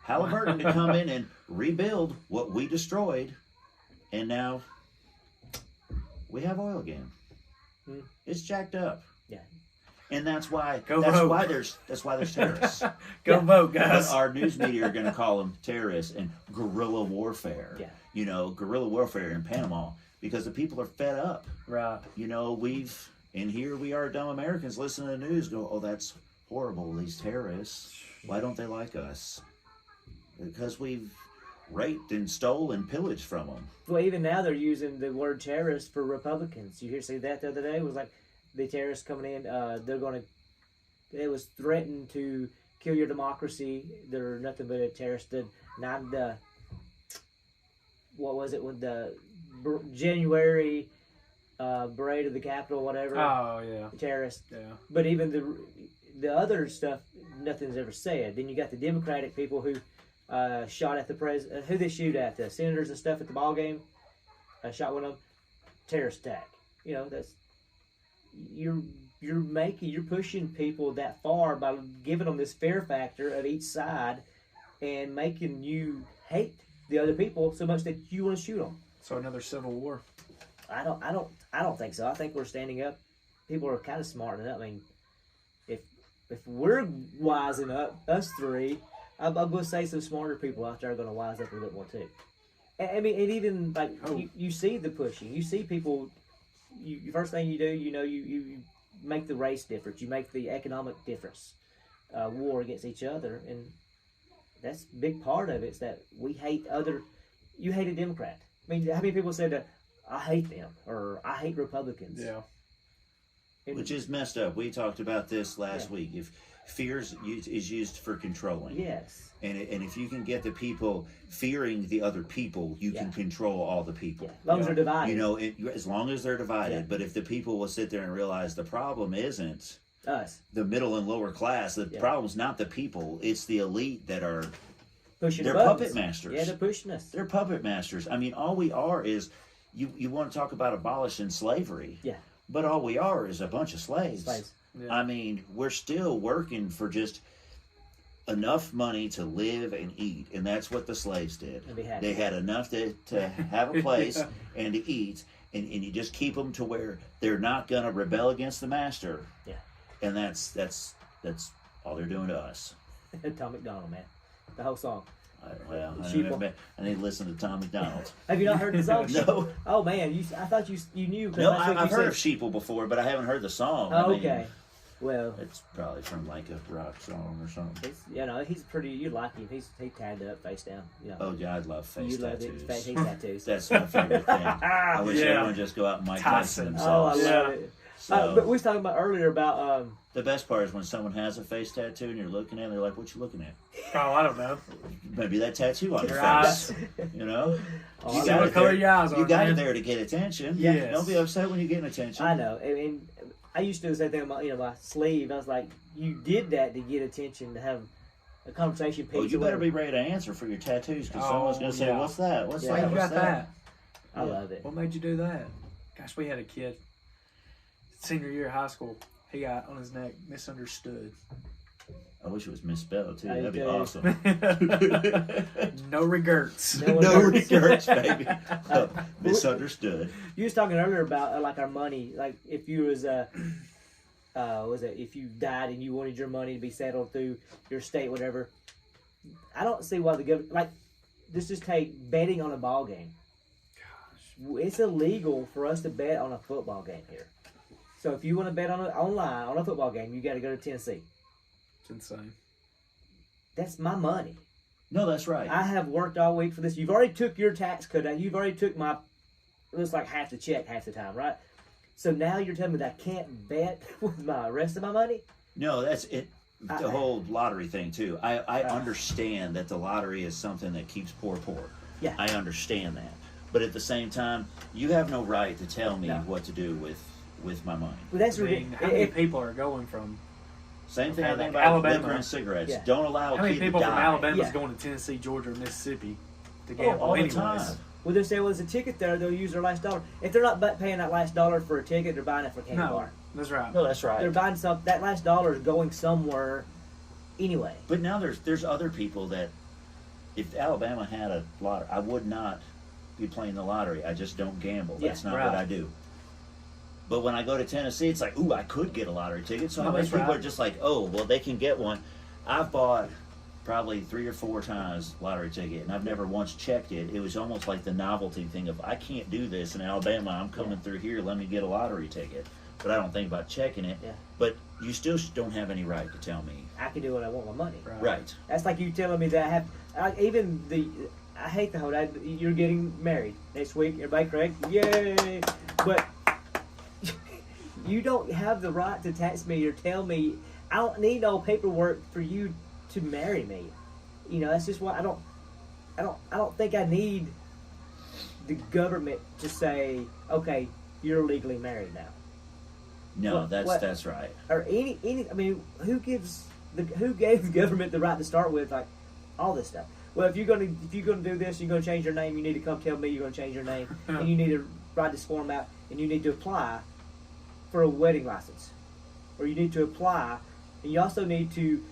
[SPEAKER 2] Halliburton, to come in and rebuild what we destroyed. And now we have oil again.
[SPEAKER 1] Hmm.
[SPEAKER 2] It's jacked up.
[SPEAKER 1] Yeah.
[SPEAKER 2] And that's why
[SPEAKER 3] Go
[SPEAKER 2] that's
[SPEAKER 3] vote.
[SPEAKER 2] why there's terrorists.
[SPEAKER 3] Go
[SPEAKER 1] Yeah.
[SPEAKER 3] vote,
[SPEAKER 2] But
[SPEAKER 3] guys.
[SPEAKER 2] our news media are going to call them terrorists and guerrilla warfare.
[SPEAKER 1] Yeah.
[SPEAKER 2] You know, guerrilla warfare in Panama because the people are fed up.
[SPEAKER 3] Right.
[SPEAKER 2] You know, and here we are, dumb Americans, listening to the news, go, oh, that's horrible, these terrorists. Why don't they like us? Because we've raped and stole and pillaged from them.
[SPEAKER 1] Well, even now they're using the word terrorist for Republicans. You see that the other day? It was like the terrorists coming in. It was threatened to kill your democracy. They're nothing but a terrorist. What was it with the January parade of the Capitol, whatever?
[SPEAKER 3] Oh yeah.
[SPEAKER 1] Terrorist.
[SPEAKER 3] Yeah.
[SPEAKER 1] But even the other stuff, nothing's ever said. Then you got the Democratic people who shot at the president. Who they shoot at? The senators and stuff at the ball game. Shot one of them. Terrorist attack. You know, that's you're pushing people that far by giving them this fear factor of each side, and making you hate the other people so much that you want to shoot them.
[SPEAKER 3] So another civil war.
[SPEAKER 1] I don't think so. I think we're standing up. People are kind of smartening up. I mean, if we're wising up, us three, I'm going to say some smarter people out there are going to wise up a little bit more too. I mean, and even like you see the pushing. You see people. First thing you do, you make the race difference. You make the economic difference. War against each other, and that's a big part of it. Is that we hate other. You hate a Democrat. I mean, how many people said that? I hate them, or I hate Republicans.
[SPEAKER 3] Yeah.
[SPEAKER 2] Which is messed up. We talked about this last week. If fear is used for controlling.
[SPEAKER 1] Yes.
[SPEAKER 2] And if you can get the people fearing the other people, you can control all the people.
[SPEAKER 1] Yeah. As long as they're divided.
[SPEAKER 2] You know, as long as they're divided.
[SPEAKER 1] Yeah.
[SPEAKER 2] But if the people will sit there and realize the problem isn't
[SPEAKER 1] Us.
[SPEAKER 2] the middle and lower class, the problem's not the people, it's the elite that are
[SPEAKER 1] Pushing
[SPEAKER 2] they're
[SPEAKER 1] the buttons.
[SPEAKER 2] puppet masters.
[SPEAKER 1] Yeah, they're pushing us.
[SPEAKER 2] They're puppet masters. I mean, all we are is you want to talk about abolishing slavery.
[SPEAKER 1] Yeah.
[SPEAKER 2] But all we are is a bunch of slaves.
[SPEAKER 3] Yeah.
[SPEAKER 2] I mean, we're still working for just enough money to live and eat, and that's what the slaves did.
[SPEAKER 1] And be happy.
[SPEAKER 2] They had enough to have a place and to eat, and you just keep them to where they're not going to rebel against the master.
[SPEAKER 1] Yeah.
[SPEAKER 2] And that's all they're doing to us.
[SPEAKER 1] Tom McDonald, man. The whole song.
[SPEAKER 2] I
[SPEAKER 1] Sheeple.
[SPEAKER 2] need to listen to Tom McDonald.
[SPEAKER 1] Have you not heard the song?
[SPEAKER 2] No.
[SPEAKER 1] Oh man, I thought you knew. 'Cause
[SPEAKER 2] No,
[SPEAKER 1] last week
[SPEAKER 2] I've
[SPEAKER 1] you
[SPEAKER 2] heard of
[SPEAKER 1] said-
[SPEAKER 2] Sheeple before, but I haven't heard the song.
[SPEAKER 1] Oh,
[SPEAKER 2] I mean,
[SPEAKER 1] okay. Well,
[SPEAKER 2] it's probably from like a rock song or something.
[SPEAKER 1] he's pretty. You like him. He's tagged up, face down. You know.
[SPEAKER 2] Oh yeah, I'd love face
[SPEAKER 1] you love
[SPEAKER 2] tattoos.
[SPEAKER 1] it. Face tattoos.
[SPEAKER 2] That's my favorite thing. I wish
[SPEAKER 3] Yeah.
[SPEAKER 2] everyone just go out and Mike Tyson
[SPEAKER 3] Tyson.
[SPEAKER 1] Oh, I
[SPEAKER 2] themselves.
[SPEAKER 1] love
[SPEAKER 3] Yeah.
[SPEAKER 1] it.
[SPEAKER 2] So,
[SPEAKER 1] But we was talking about earlier about
[SPEAKER 2] the best part is when someone has a face tattoo and you're looking at it, they're like, "What you looking at?"
[SPEAKER 3] Oh, I don't know.
[SPEAKER 2] Maybe that tattoo on your
[SPEAKER 3] Your
[SPEAKER 2] face.
[SPEAKER 3] eyes.
[SPEAKER 2] You know,
[SPEAKER 1] Oh,
[SPEAKER 2] you
[SPEAKER 1] I
[SPEAKER 3] See
[SPEAKER 2] got
[SPEAKER 3] what
[SPEAKER 2] it
[SPEAKER 3] color
[SPEAKER 2] there.
[SPEAKER 3] your eyes are.
[SPEAKER 2] You got
[SPEAKER 3] man.
[SPEAKER 2] it there to get attention.
[SPEAKER 3] Yes.
[SPEAKER 2] Don't be upset when you're getting attention.
[SPEAKER 1] I know. I mean, I used to do the same thing with my sleeve. I was like, you did that to get attention, to have a conversation piece.
[SPEAKER 2] Well, you
[SPEAKER 1] or
[SPEAKER 2] better
[SPEAKER 1] whatever.
[SPEAKER 2] be ready to answer for your tattoos because
[SPEAKER 3] Oh,
[SPEAKER 2] someone's going to say,
[SPEAKER 3] yeah.
[SPEAKER 2] "What's that? What's
[SPEAKER 1] Yeah.
[SPEAKER 3] Why
[SPEAKER 2] that?
[SPEAKER 3] you
[SPEAKER 2] What's
[SPEAKER 3] got that?
[SPEAKER 1] I love it.
[SPEAKER 3] What made you do that? Gosh, we had a kid. Senior year of high school. He got on his neck misunderstood.
[SPEAKER 2] I wish it was misspelled too.
[SPEAKER 1] I
[SPEAKER 2] That'd be
[SPEAKER 1] do.
[SPEAKER 2] awesome.
[SPEAKER 3] No regrets.
[SPEAKER 1] No one
[SPEAKER 2] No
[SPEAKER 1] hurts.
[SPEAKER 2] regrets, baby. Misunderstood.
[SPEAKER 1] You was talking earlier about like our money. Like if you was if you died and you wanted your money to be settled through your state, whatever. I don't see why the government let's just take betting on a ball game. It's illegal for us to bet on a football game here. So if you want to bet online on a football game, you got to go to Tennessee.
[SPEAKER 3] It's insane.
[SPEAKER 1] That's my money.
[SPEAKER 2] No, that's right.
[SPEAKER 1] I have worked all week for this. You've already took your tax cut out. You've already took my, it looks like half the check half the time, right? So now you're telling me that I can't bet with my rest of my money?
[SPEAKER 2] No, that's it. The whole lottery thing too. I understand that the lottery is something that keeps poor.
[SPEAKER 1] Yeah.
[SPEAKER 2] I understand that. But at the same time, you have no right to tell me
[SPEAKER 1] No.
[SPEAKER 2] what to do with my money.
[SPEAKER 1] Well, that's
[SPEAKER 3] I mean,
[SPEAKER 1] ridiculous.
[SPEAKER 3] how many people are going from
[SPEAKER 2] Same thing I
[SPEAKER 3] Okay,
[SPEAKER 2] think
[SPEAKER 3] like
[SPEAKER 2] about
[SPEAKER 3] Alabama.
[SPEAKER 2] liquor and cigarettes.
[SPEAKER 1] Yeah.
[SPEAKER 2] Don't allow a
[SPEAKER 3] how many
[SPEAKER 2] kid to
[SPEAKER 3] people from
[SPEAKER 2] die.
[SPEAKER 3] Alabama
[SPEAKER 1] Yeah.
[SPEAKER 3] is going to Tennessee, Georgia, or Mississippi to
[SPEAKER 2] Oh,
[SPEAKER 3] gamble
[SPEAKER 2] all the
[SPEAKER 3] anyways?
[SPEAKER 2] time.
[SPEAKER 1] Well, they say, well, there's a ticket there. They'll use their last dollar. If they're not paying that last dollar for a ticket, they're buying it for a candy
[SPEAKER 3] No,
[SPEAKER 1] bar.
[SPEAKER 3] that's right.
[SPEAKER 2] No, that's
[SPEAKER 1] They're
[SPEAKER 2] right.
[SPEAKER 1] buying that last dollar is going somewhere anyway.
[SPEAKER 2] But now there's other people that, if Alabama had a lottery, I would not be playing the lottery. I just don't gamble.
[SPEAKER 1] Yeah,
[SPEAKER 2] That's not
[SPEAKER 3] right.
[SPEAKER 2] what I do. But when I go to Tennessee, it's like, ooh, I could get a lottery ticket. So
[SPEAKER 3] No,
[SPEAKER 2] many
[SPEAKER 3] that's
[SPEAKER 2] people
[SPEAKER 3] right.
[SPEAKER 2] are just like, oh, well, they can get one. I've bought probably 3 or 4 times lottery ticket, and I've never once checked it. It was almost like the novelty thing of, I can't do this in Alabama. I'm coming through here. Let me get a lottery ticket. But I don't think about checking it.
[SPEAKER 1] Yeah.
[SPEAKER 2] But you still don't have any right to tell me.
[SPEAKER 1] I can do what I want with my money.
[SPEAKER 2] Right.
[SPEAKER 1] That's like you telling me that I hate the whole that you're getting married next week. Everybody correct? Yay! But you don't have the right to text me or tell me. I don't need no paperwork for you to marry me. You know, that's just why I don't think I need the government to say, okay, you're legally married now.
[SPEAKER 2] No, that's right.
[SPEAKER 1] Or any I mean, who gave the government the right to start with like all this stuff? Well, if you're gonna do this, you're gonna change your name. You need to come tell me you're gonna change your name, and you need to write this form out, and you need to apply for a wedding license, or you need to apply, and you also need to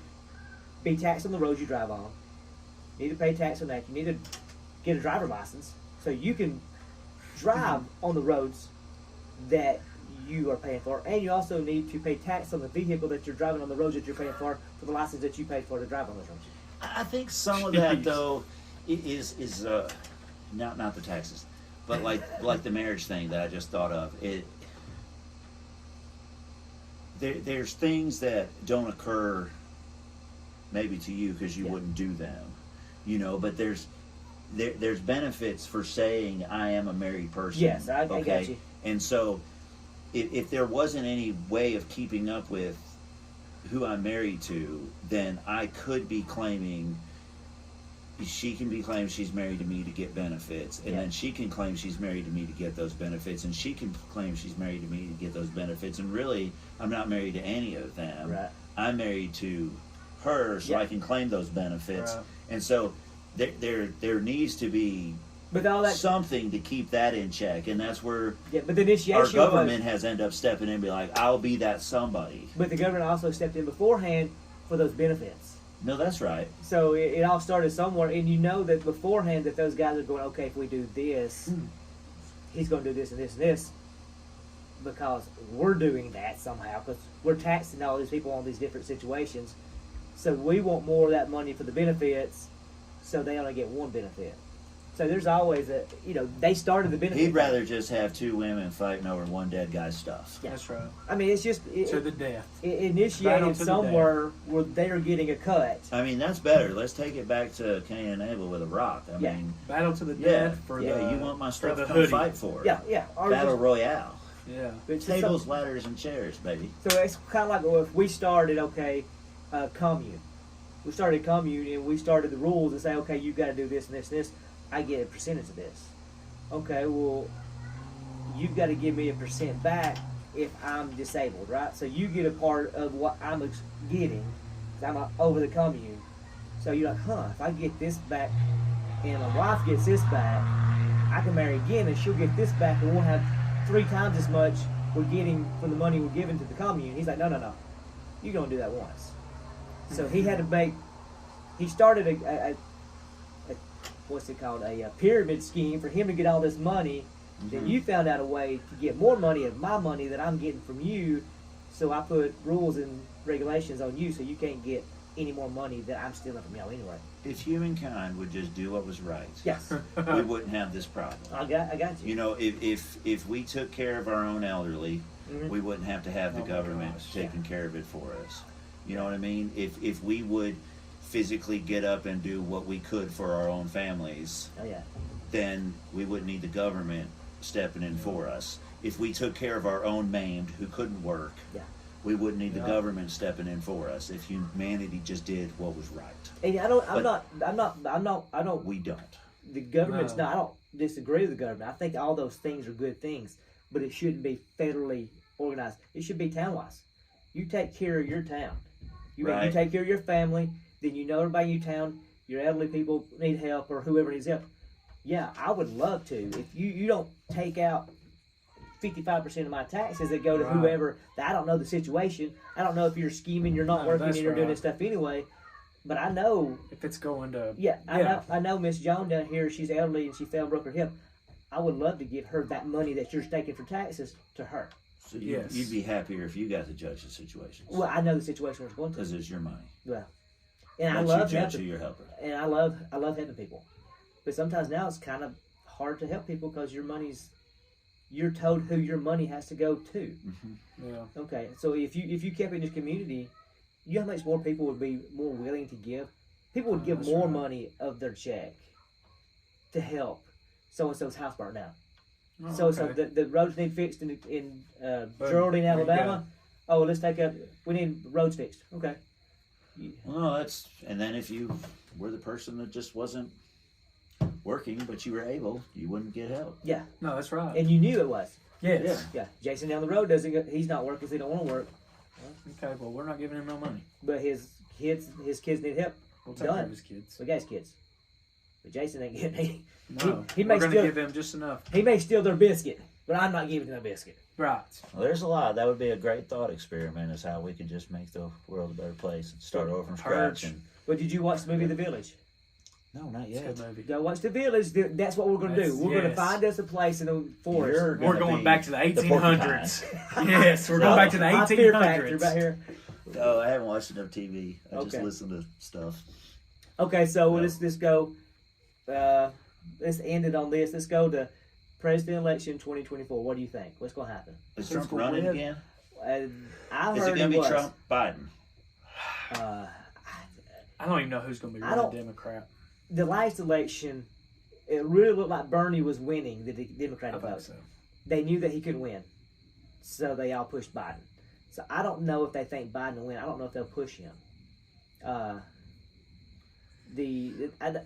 [SPEAKER 1] be taxed on the roads you drive on. You need to pay tax on that. You need to get a driver license so you can drive on the roads that you are paying for, and you also need to pay tax on the vehicle that you're driving on the roads that you're paying for the license that you paid for to drive on those roads.
[SPEAKER 2] I think some of that though is not the taxes, but like the marriage thing that I just thought of. There's things that don't occur maybe to you because you wouldn't do them, you know. But there's benefits for saying I am a married person.
[SPEAKER 1] Yes, I got you.
[SPEAKER 2] And so if there wasn't any way of keeping up with who I'm married to, then I could be claiming, she can be claiming she's married to me to get benefits, and then she can claim she's married to me to get those benefits, and she can claim she's married to me to get those benefits, and really, I'm not married to any of them.
[SPEAKER 1] Right.
[SPEAKER 2] I'm married to her, so I can claim those benefits.
[SPEAKER 3] Right.
[SPEAKER 2] And so there needs to be
[SPEAKER 1] But all that
[SPEAKER 2] something to keep that in check, and that's where
[SPEAKER 1] but the initiation
[SPEAKER 2] our government has ended up stepping in and be like, I'll be that somebody.
[SPEAKER 1] But the government also stepped in beforehand for those benefits.
[SPEAKER 2] No, that's right.
[SPEAKER 1] So it all started somewhere, and you know that beforehand that those guys are going, okay, if we do this, he's going to do this and this and this, because we're doing that somehow, because we're taxing all these people on these different situations. So we want more of that money for the benefits, so they only get one benefit. So there's always they started the benefit.
[SPEAKER 2] He'd rather just have 2 women fighting over one dead guy's stuff.
[SPEAKER 1] Yeah.
[SPEAKER 3] That's right.
[SPEAKER 1] I mean, it's just
[SPEAKER 3] To the death.
[SPEAKER 1] It
[SPEAKER 3] Battle
[SPEAKER 1] initiated
[SPEAKER 3] to the
[SPEAKER 1] somewhere where they're getting a cut.
[SPEAKER 2] I mean, that's better. Let's take it back to Cain and Abel with a rock. I mean,
[SPEAKER 3] Battle to the
[SPEAKER 2] yeah,
[SPEAKER 3] death for
[SPEAKER 2] yeah,
[SPEAKER 3] the
[SPEAKER 2] you want my
[SPEAKER 3] for
[SPEAKER 2] stuff
[SPEAKER 3] the
[SPEAKER 2] to come
[SPEAKER 3] hoodie.
[SPEAKER 2] fight for it.
[SPEAKER 1] Yeah. Or
[SPEAKER 2] Battle
[SPEAKER 1] just-
[SPEAKER 2] Royale.
[SPEAKER 3] Yeah.
[SPEAKER 1] it's just
[SPEAKER 2] Tables, ladders, and chairs, baby.
[SPEAKER 1] So it's kind of like, well, if we started, commune. We started commune and we started the rules and say, okay, you've got to do this and this and this. I get a percentage of this. Okay, well, you've got to give me a percent back if I'm disabled, right? So you get a part of what I'm getting because I'm over the commune. So you're like, if I get this back and my wife gets this back, I can marry again and she'll get this back and we'll have 3 times as much we're getting from the money we're giving to the commune. He's like, no. You're going to do that once. So he had to he started a what's it called, a pyramid scheme for him to get all this money. Then you found out a way to get more money of my money that I'm getting from you. So I put rules and regulations on you so you can't get any more money that I'm stealing from y'all anyway.
[SPEAKER 2] If humankind would just do what was right,
[SPEAKER 1] Yes.
[SPEAKER 2] we wouldn't have this problem.
[SPEAKER 1] I got you.
[SPEAKER 2] You know, if we took care of our own elderly, we wouldn't have to have the
[SPEAKER 3] Oh my
[SPEAKER 2] government
[SPEAKER 3] gosh,
[SPEAKER 2] taking care of it for us. You know what I mean? If we would physically get up and do what we could for our own families,
[SPEAKER 1] Oh yeah.
[SPEAKER 2] then we wouldn't need the government stepping in for us. If we took care of our own maimed who couldn't work,
[SPEAKER 1] Yeah.
[SPEAKER 2] we wouldn't need the
[SPEAKER 3] Yeah.
[SPEAKER 2] government stepping in for us. If humanity just did what was right,
[SPEAKER 1] And I don't.
[SPEAKER 2] we don't.
[SPEAKER 1] The government's
[SPEAKER 3] No.
[SPEAKER 1] not. I don't disagree with the government. I think all those things are good things, but it shouldn't be federally organized. It should be town-wise. You take care of your town. You
[SPEAKER 2] Right.
[SPEAKER 1] take care of your family. Then you know everybody in your town. Your elderly people need help, or whoever needs help. Yeah, I would love to. If you don't take out 55% of my taxes that go to
[SPEAKER 3] Right.
[SPEAKER 1] whoever, I don't know the situation. I don't know if you're scheming, you're not
[SPEAKER 3] No,
[SPEAKER 1] working, and
[SPEAKER 3] that's
[SPEAKER 1] you're doing
[SPEAKER 3] right.
[SPEAKER 1] this stuff anyway. But I know.
[SPEAKER 3] If it's going to
[SPEAKER 1] Yeah, I know Miss Joan down here, she's elderly and she fell and broke her hip. I would love to give her that money that you're taking for taxes to her.
[SPEAKER 2] So
[SPEAKER 3] Yes.
[SPEAKER 2] you'd be happier if you got to judge the situations.
[SPEAKER 1] Well, I know the situation was going to.
[SPEAKER 2] Because it's your money.
[SPEAKER 1] Well, and I
[SPEAKER 2] Let
[SPEAKER 1] love
[SPEAKER 2] you judge who
[SPEAKER 1] helping,
[SPEAKER 2] you're helping.
[SPEAKER 1] and I love helping people, but sometimes now it's kind of hard to help people because you're told who your money has to go to.
[SPEAKER 2] Mm-hmm.
[SPEAKER 3] Yeah.
[SPEAKER 1] Okay, so if you kept it in this community, you know how much more people would be more willing to give. People would give
[SPEAKER 3] That's
[SPEAKER 1] more
[SPEAKER 3] right.
[SPEAKER 1] money of their check to help so and so's house burnt down.
[SPEAKER 3] Oh,
[SPEAKER 1] So
[SPEAKER 3] okay.
[SPEAKER 1] the roads need fixed in
[SPEAKER 3] Boom.
[SPEAKER 1] Geraldine,
[SPEAKER 3] There you
[SPEAKER 1] Alabama. Oh, let's we need roads fixed. Okay.
[SPEAKER 2] Well, and then if you were the person that just wasn't working, but you were able, you wouldn't get help.
[SPEAKER 1] Yeah,
[SPEAKER 3] No, that's right.
[SPEAKER 1] and you knew it was.
[SPEAKER 3] Yes.
[SPEAKER 1] Yeah, Jason down the road he's not working because he don't want to work,
[SPEAKER 3] Okay, well, we're not giving him no money.
[SPEAKER 1] but his kids need help.
[SPEAKER 3] We'll take care
[SPEAKER 1] Done.
[SPEAKER 3] of his kids.
[SPEAKER 1] We got his kids, but Jason ain't getting.
[SPEAKER 3] No,
[SPEAKER 1] he
[SPEAKER 3] we're
[SPEAKER 1] may
[SPEAKER 3] going to
[SPEAKER 1] still
[SPEAKER 3] give him just enough.
[SPEAKER 1] he may steal their biscuit, but I'm not giving him a biscuit.
[SPEAKER 3] Right.
[SPEAKER 2] Well, there's a lot. That would be a great thought experiment, is how we could just make the world a better place and start over from scratch.
[SPEAKER 3] Purge.
[SPEAKER 2] And
[SPEAKER 1] But did you watch the movie The Village?
[SPEAKER 2] no, not
[SPEAKER 3] It's a
[SPEAKER 2] yet.
[SPEAKER 3] good movie.
[SPEAKER 1] Go watch The Village. That's what we're going to do.
[SPEAKER 3] That's-
[SPEAKER 1] We're going to
[SPEAKER 3] yes.
[SPEAKER 1] find us a place in the forest.
[SPEAKER 2] You're
[SPEAKER 3] We're
[SPEAKER 2] gonna
[SPEAKER 3] going
[SPEAKER 2] be
[SPEAKER 3] back to the
[SPEAKER 2] the
[SPEAKER 3] 1800s. Yes, we're going back to the
[SPEAKER 1] My Fear Factor
[SPEAKER 3] 1800s.
[SPEAKER 1] right here.
[SPEAKER 2] Oh, I haven't watched enough TV. I just
[SPEAKER 1] Okay.
[SPEAKER 2] listen to stuff.
[SPEAKER 1] Okay, so
[SPEAKER 2] No.
[SPEAKER 1] let's go. Let's end it on this. Let's go to president election 2024. What do you think? What's going to happen?
[SPEAKER 2] Is
[SPEAKER 3] Who's
[SPEAKER 2] Trump
[SPEAKER 3] gonna
[SPEAKER 2] running
[SPEAKER 3] win?
[SPEAKER 2] again?
[SPEAKER 1] I
[SPEAKER 2] Is
[SPEAKER 1] heard
[SPEAKER 2] it going to be
[SPEAKER 1] was.
[SPEAKER 2] Trump, Biden?
[SPEAKER 1] Uh,
[SPEAKER 3] I don't even know who's going to be
[SPEAKER 1] I
[SPEAKER 3] running
[SPEAKER 1] don't-
[SPEAKER 3] Democrat.
[SPEAKER 1] the last election, it really looked like Bernie was winning the
[SPEAKER 3] I
[SPEAKER 1] Democratic
[SPEAKER 3] think
[SPEAKER 1] vote.
[SPEAKER 3] so.
[SPEAKER 1] They knew that he could win, so they all pushed Biden. So I don't know if they think Biden will win. I don't know if they'll push him. I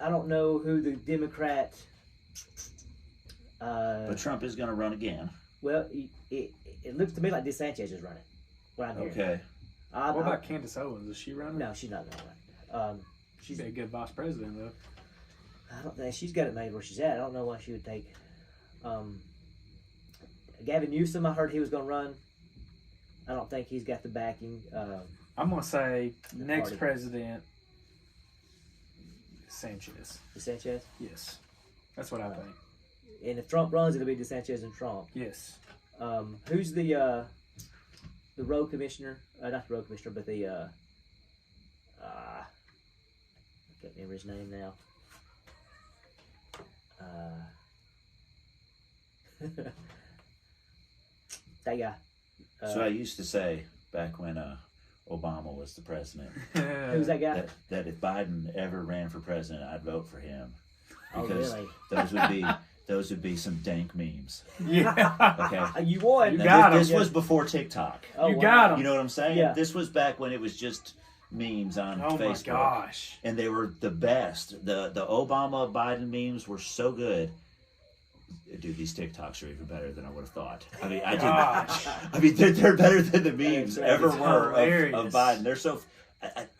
[SPEAKER 1] don't know who the Democrat.
[SPEAKER 2] But Trump is going to run again.
[SPEAKER 1] Well, it looks to me like DeSantis is running. What I'm hearing.
[SPEAKER 2] Okay.
[SPEAKER 3] What about Candace Owens? Is she running?
[SPEAKER 1] No, she's not going to run.
[SPEAKER 3] She'd be a good vice president, though.
[SPEAKER 1] I don't think she's got it made where she's at. I don't know why she would take. Gavin Newsom, I heard he was going to run. I don't think he's got the backing.
[SPEAKER 3] I'm going to say
[SPEAKER 1] The
[SPEAKER 3] next
[SPEAKER 1] party.
[SPEAKER 3] president, Sanchez.
[SPEAKER 1] DeSantis.
[SPEAKER 3] Yes. That's what I think.
[SPEAKER 1] And if Trump runs, it'll be DeSantis and Trump.
[SPEAKER 3] Yes.
[SPEAKER 1] Who's the road commissioner? Not the road commissioner, but the I can't remember his name now. That guy.
[SPEAKER 2] So I used to say back when Obama was the president
[SPEAKER 1] Who's that guy?
[SPEAKER 2] that if Biden ever ran for president, I'd vote for him
[SPEAKER 1] Oh,
[SPEAKER 2] because
[SPEAKER 1] really?
[SPEAKER 2] those would be some dank memes.
[SPEAKER 3] Yeah.
[SPEAKER 2] Okay.
[SPEAKER 1] You won.
[SPEAKER 3] You
[SPEAKER 2] Now,
[SPEAKER 3] got
[SPEAKER 2] this
[SPEAKER 3] him.
[SPEAKER 2] was before TikTok.
[SPEAKER 1] Oh,
[SPEAKER 3] You
[SPEAKER 1] wow.
[SPEAKER 3] got him.
[SPEAKER 2] You know what I'm saying?
[SPEAKER 1] Yeah.
[SPEAKER 2] This was back when it was just memes on
[SPEAKER 3] Oh, my
[SPEAKER 2] Facebook.
[SPEAKER 3] gosh.
[SPEAKER 2] And they were the best. The Obama Biden memes were so good. Dude, these TikToks are even better than I would have thought. I mean,
[SPEAKER 3] Gosh.
[SPEAKER 2] I mean, they're better than the memes
[SPEAKER 1] That's
[SPEAKER 2] ever
[SPEAKER 3] it's
[SPEAKER 2] were of
[SPEAKER 3] hilarious.
[SPEAKER 2] Biden. They're so.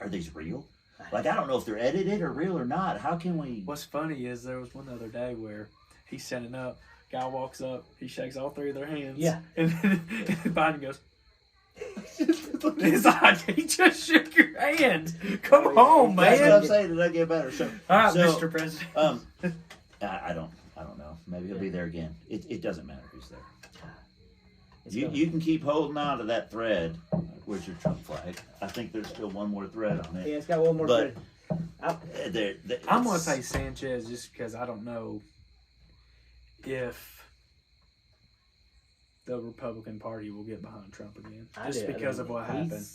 [SPEAKER 2] Are these real? Like, I don't know if they're edited or real or not. How can we?
[SPEAKER 3] What's funny is there was one the other day where he's setting up. Guy walks up, he shakes all three of their hands.
[SPEAKER 1] Yeah.
[SPEAKER 3] And then Biden goes, it's like, he just shook your hand. Come on,
[SPEAKER 2] That's what I'm
[SPEAKER 3] man.
[SPEAKER 2] saying. Did I get better? So,
[SPEAKER 3] All right,
[SPEAKER 2] so,
[SPEAKER 3] Mr. President.
[SPEAKER 2] I don't know. Maybe he'll be there again. It doesn't matter who's there.
[SPEAKER 1] It's
[SPEAKER 2] You,
[SPEAKER 1] gonna-
[SPEAKER 2] you can keep holding on to that thread. Where's your Trump flag? I think there's still one more thread on
[SPEAKER 1] Yeah,
[SPEAKER 2] it.
[SPEAKER 1] it's got one more.
[SPEAKER 2] But-
[SPEAKER 1] thread.
[SPEAKER 3] I'm going to say Sanchez just because I don't know if the Republican Party will get behind Trump again.
[SPEAKER 1] I
[SPEAKER 3] Just
[SPEAKER 1] do. I
[SPEAKER 3] because
[SPEAKER 1] mean,
[SPEAKER 3] of what
[SPEAKER 1] he's-
[SPEAKER 3] happened.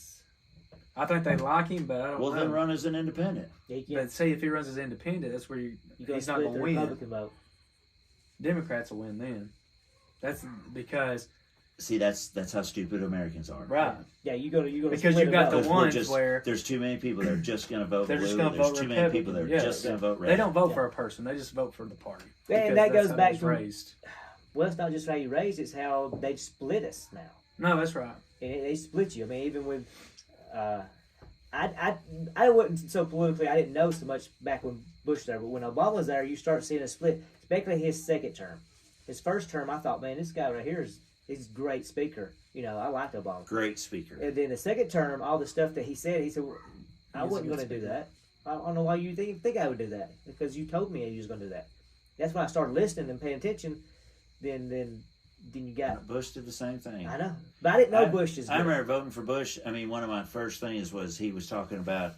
[SPEAKER 3] I think they like him, but I don't
[SPEAKER 2] Well,
[SPEAKER 3] know.
[SPEAKER 2] then run as an independent.
[SPEAKER 1] He
[SPEAKER 3] But
[SPEAKER 1] can't.
[SPEAKER 3] see, if he runs as independent, that's where
[SPEAKER 1] You got
[SPEAKER 3] he's not
[SPEAKER 1] split
[SPEAKER 3] going
[SPEAKER 1] the
[SPEAKER 3] to win.
[SPEAKER 1] Republican vote.
[SPEAKER 3] Democrats will win then. That's because
[SPEAKER 2] See, that's how stupid Americans are.
[SPEAKER 3] right
[SPEAKER 1] Yeah, you go to
[SPEAKER 3] because
[SPEAKER 1] split
[SPEAKER 3] you've
[SPEAKER 1] a
[SPEAKER 3] got the
[SPEAKER 1] vote.
[SPEAKER 2] Because we're
[SPEAKER 3] ones
[SPEAKER 2] just-
[SPEAKER 3] where
[SPEAKER 2] There's too many people that are just going to vote
[SPEAKER 3] they're
[SPEAKER 2] blue.
[SPEAKER 3] just going to
[SPEAKER 2] There's
[SPEAKER 3] vote
[SPEAKER 2] too many people that are
[SPEAKER 3] Republican.
[SPEAKER 2] just going to vote red.
[SPEAKER 3] They don't vote
[SPEAKER 1] Yeah.
[SPEAKER 3] for a person; they just vote for the party.
[SPEAKER 1] Yeah, and
[SPEAKER 3] Because
[SPEAKER 1] that
[SPEAKER 3] that's
[SPEAKER 1] goes
[SPEAKER 3] how
[SPEAKER 1] back
[SPEAKER 3] it was
[SPEAKER 1] to-
[SPEAKER 3] raised.
[SPEAKER 1] Well, it's not just how you raised; it's how they split us now.
[SPEAKER 3] No, that's right.
[SPEAKER 1] And they split you. I mean, even with, I wasn't so politically. I didn't know so much back when Bush was there, but when Obama was there, you start seeing a split. Especially his second term. His first term, I thought, man, this guy right here he's a great speaker. You know, I liked Obama.
[SPEAKER 2] Great speaker.
[SPEAKER 1] And then the second term, all the stuff that he said, well, I
[SPEAKER 3] He's a
[SPEAKER 1] wasn't
[SPEAKER 3] good
[SPEAKER 1] going to do
[SPEAKER 3] speaker.
[SPEAKER 1] that. I don't know why you think I would do that because you told me you was going to do that. That's when I started listening and paying attention. Then Then you got.
[SPEAKER 2] Bush did the same thing.
[SPEAKER 1] I know, but I didn't know Bush is.
[SPEAKER 2] I remember voting for Bush. I mean, one of my first things was he was talking about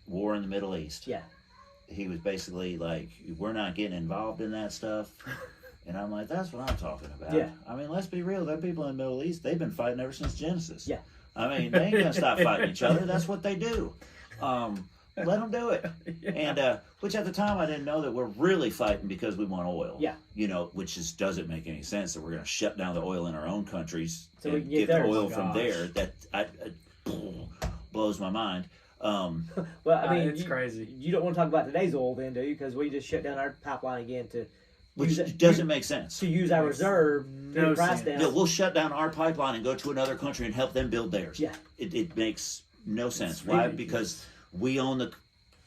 [SPEAKER 2] war in the Middle East.
[SPEAKER 1] Yeah.
[SPEAKER 2] He was basically like, "We're not getting involved in that stuff." And I'm like, that's what I'm talking about.
[SPEAKER 1] Yeah.
[SPEAKER 2] I mean, let's be real. Them people in the Middle East, they've been fighting ever since Genesis.
[SPEAKER 1] Yeah.
[SPEAKER 2] I mean, they ain't going to stop fighting each other. That's what they do. Let them do it.
[SPEAKER 3] Yeah.
[SPEAKER 2] And which at the time I didn't know that we're really fighting because we want oil.
[SPEAKER 1] Yeah.
[SPEAKER 2] You know, which just doesn't make any sense that we're going to shut down the oil in our own countries
[SPEAKER 1] So we
[SPEAKER 2] and
[SPEAKER 1] can get
[SPEAKER 2] get the
[SPEAKER 1] theirs.
[SPEAKER 2] oil
[SPEAKER 3] Oh,
[SPEAKER 2] from
[SPEAKER 3] gosh.
[SPEAKER 2] there. That blows my mind.
[SPEAKER 1] Well, I mean,
[SPEAKER 3] it's crazy.
[SPEAKER 1] You don't want to talk about today's oil, then, do you? Because we just shut down our pipeline again to.
[SPEAKER 2] Which
[SPEAKER 1] use it-
[SPEAKER 2] doesn't make sense.
[SPEAKER 1] To use our reserve, to
[SPEAKER 3] no
[SPEAKER 1] the price
[SPEAKER 3] sense.
[SPEAKER 1] down.
[SPEAKER 2] Yeah, we'll shut down our pipeline and go to another country and help them build theirs.
[SPEAKER 1] Yeah.
[SPEAKER 2] It makes no sense.
[SPEAKER 3] It's
[SPEAKER 2] Why?
[SPEAKER 3] ridiculous.
[SPEAKER 2] Because we own the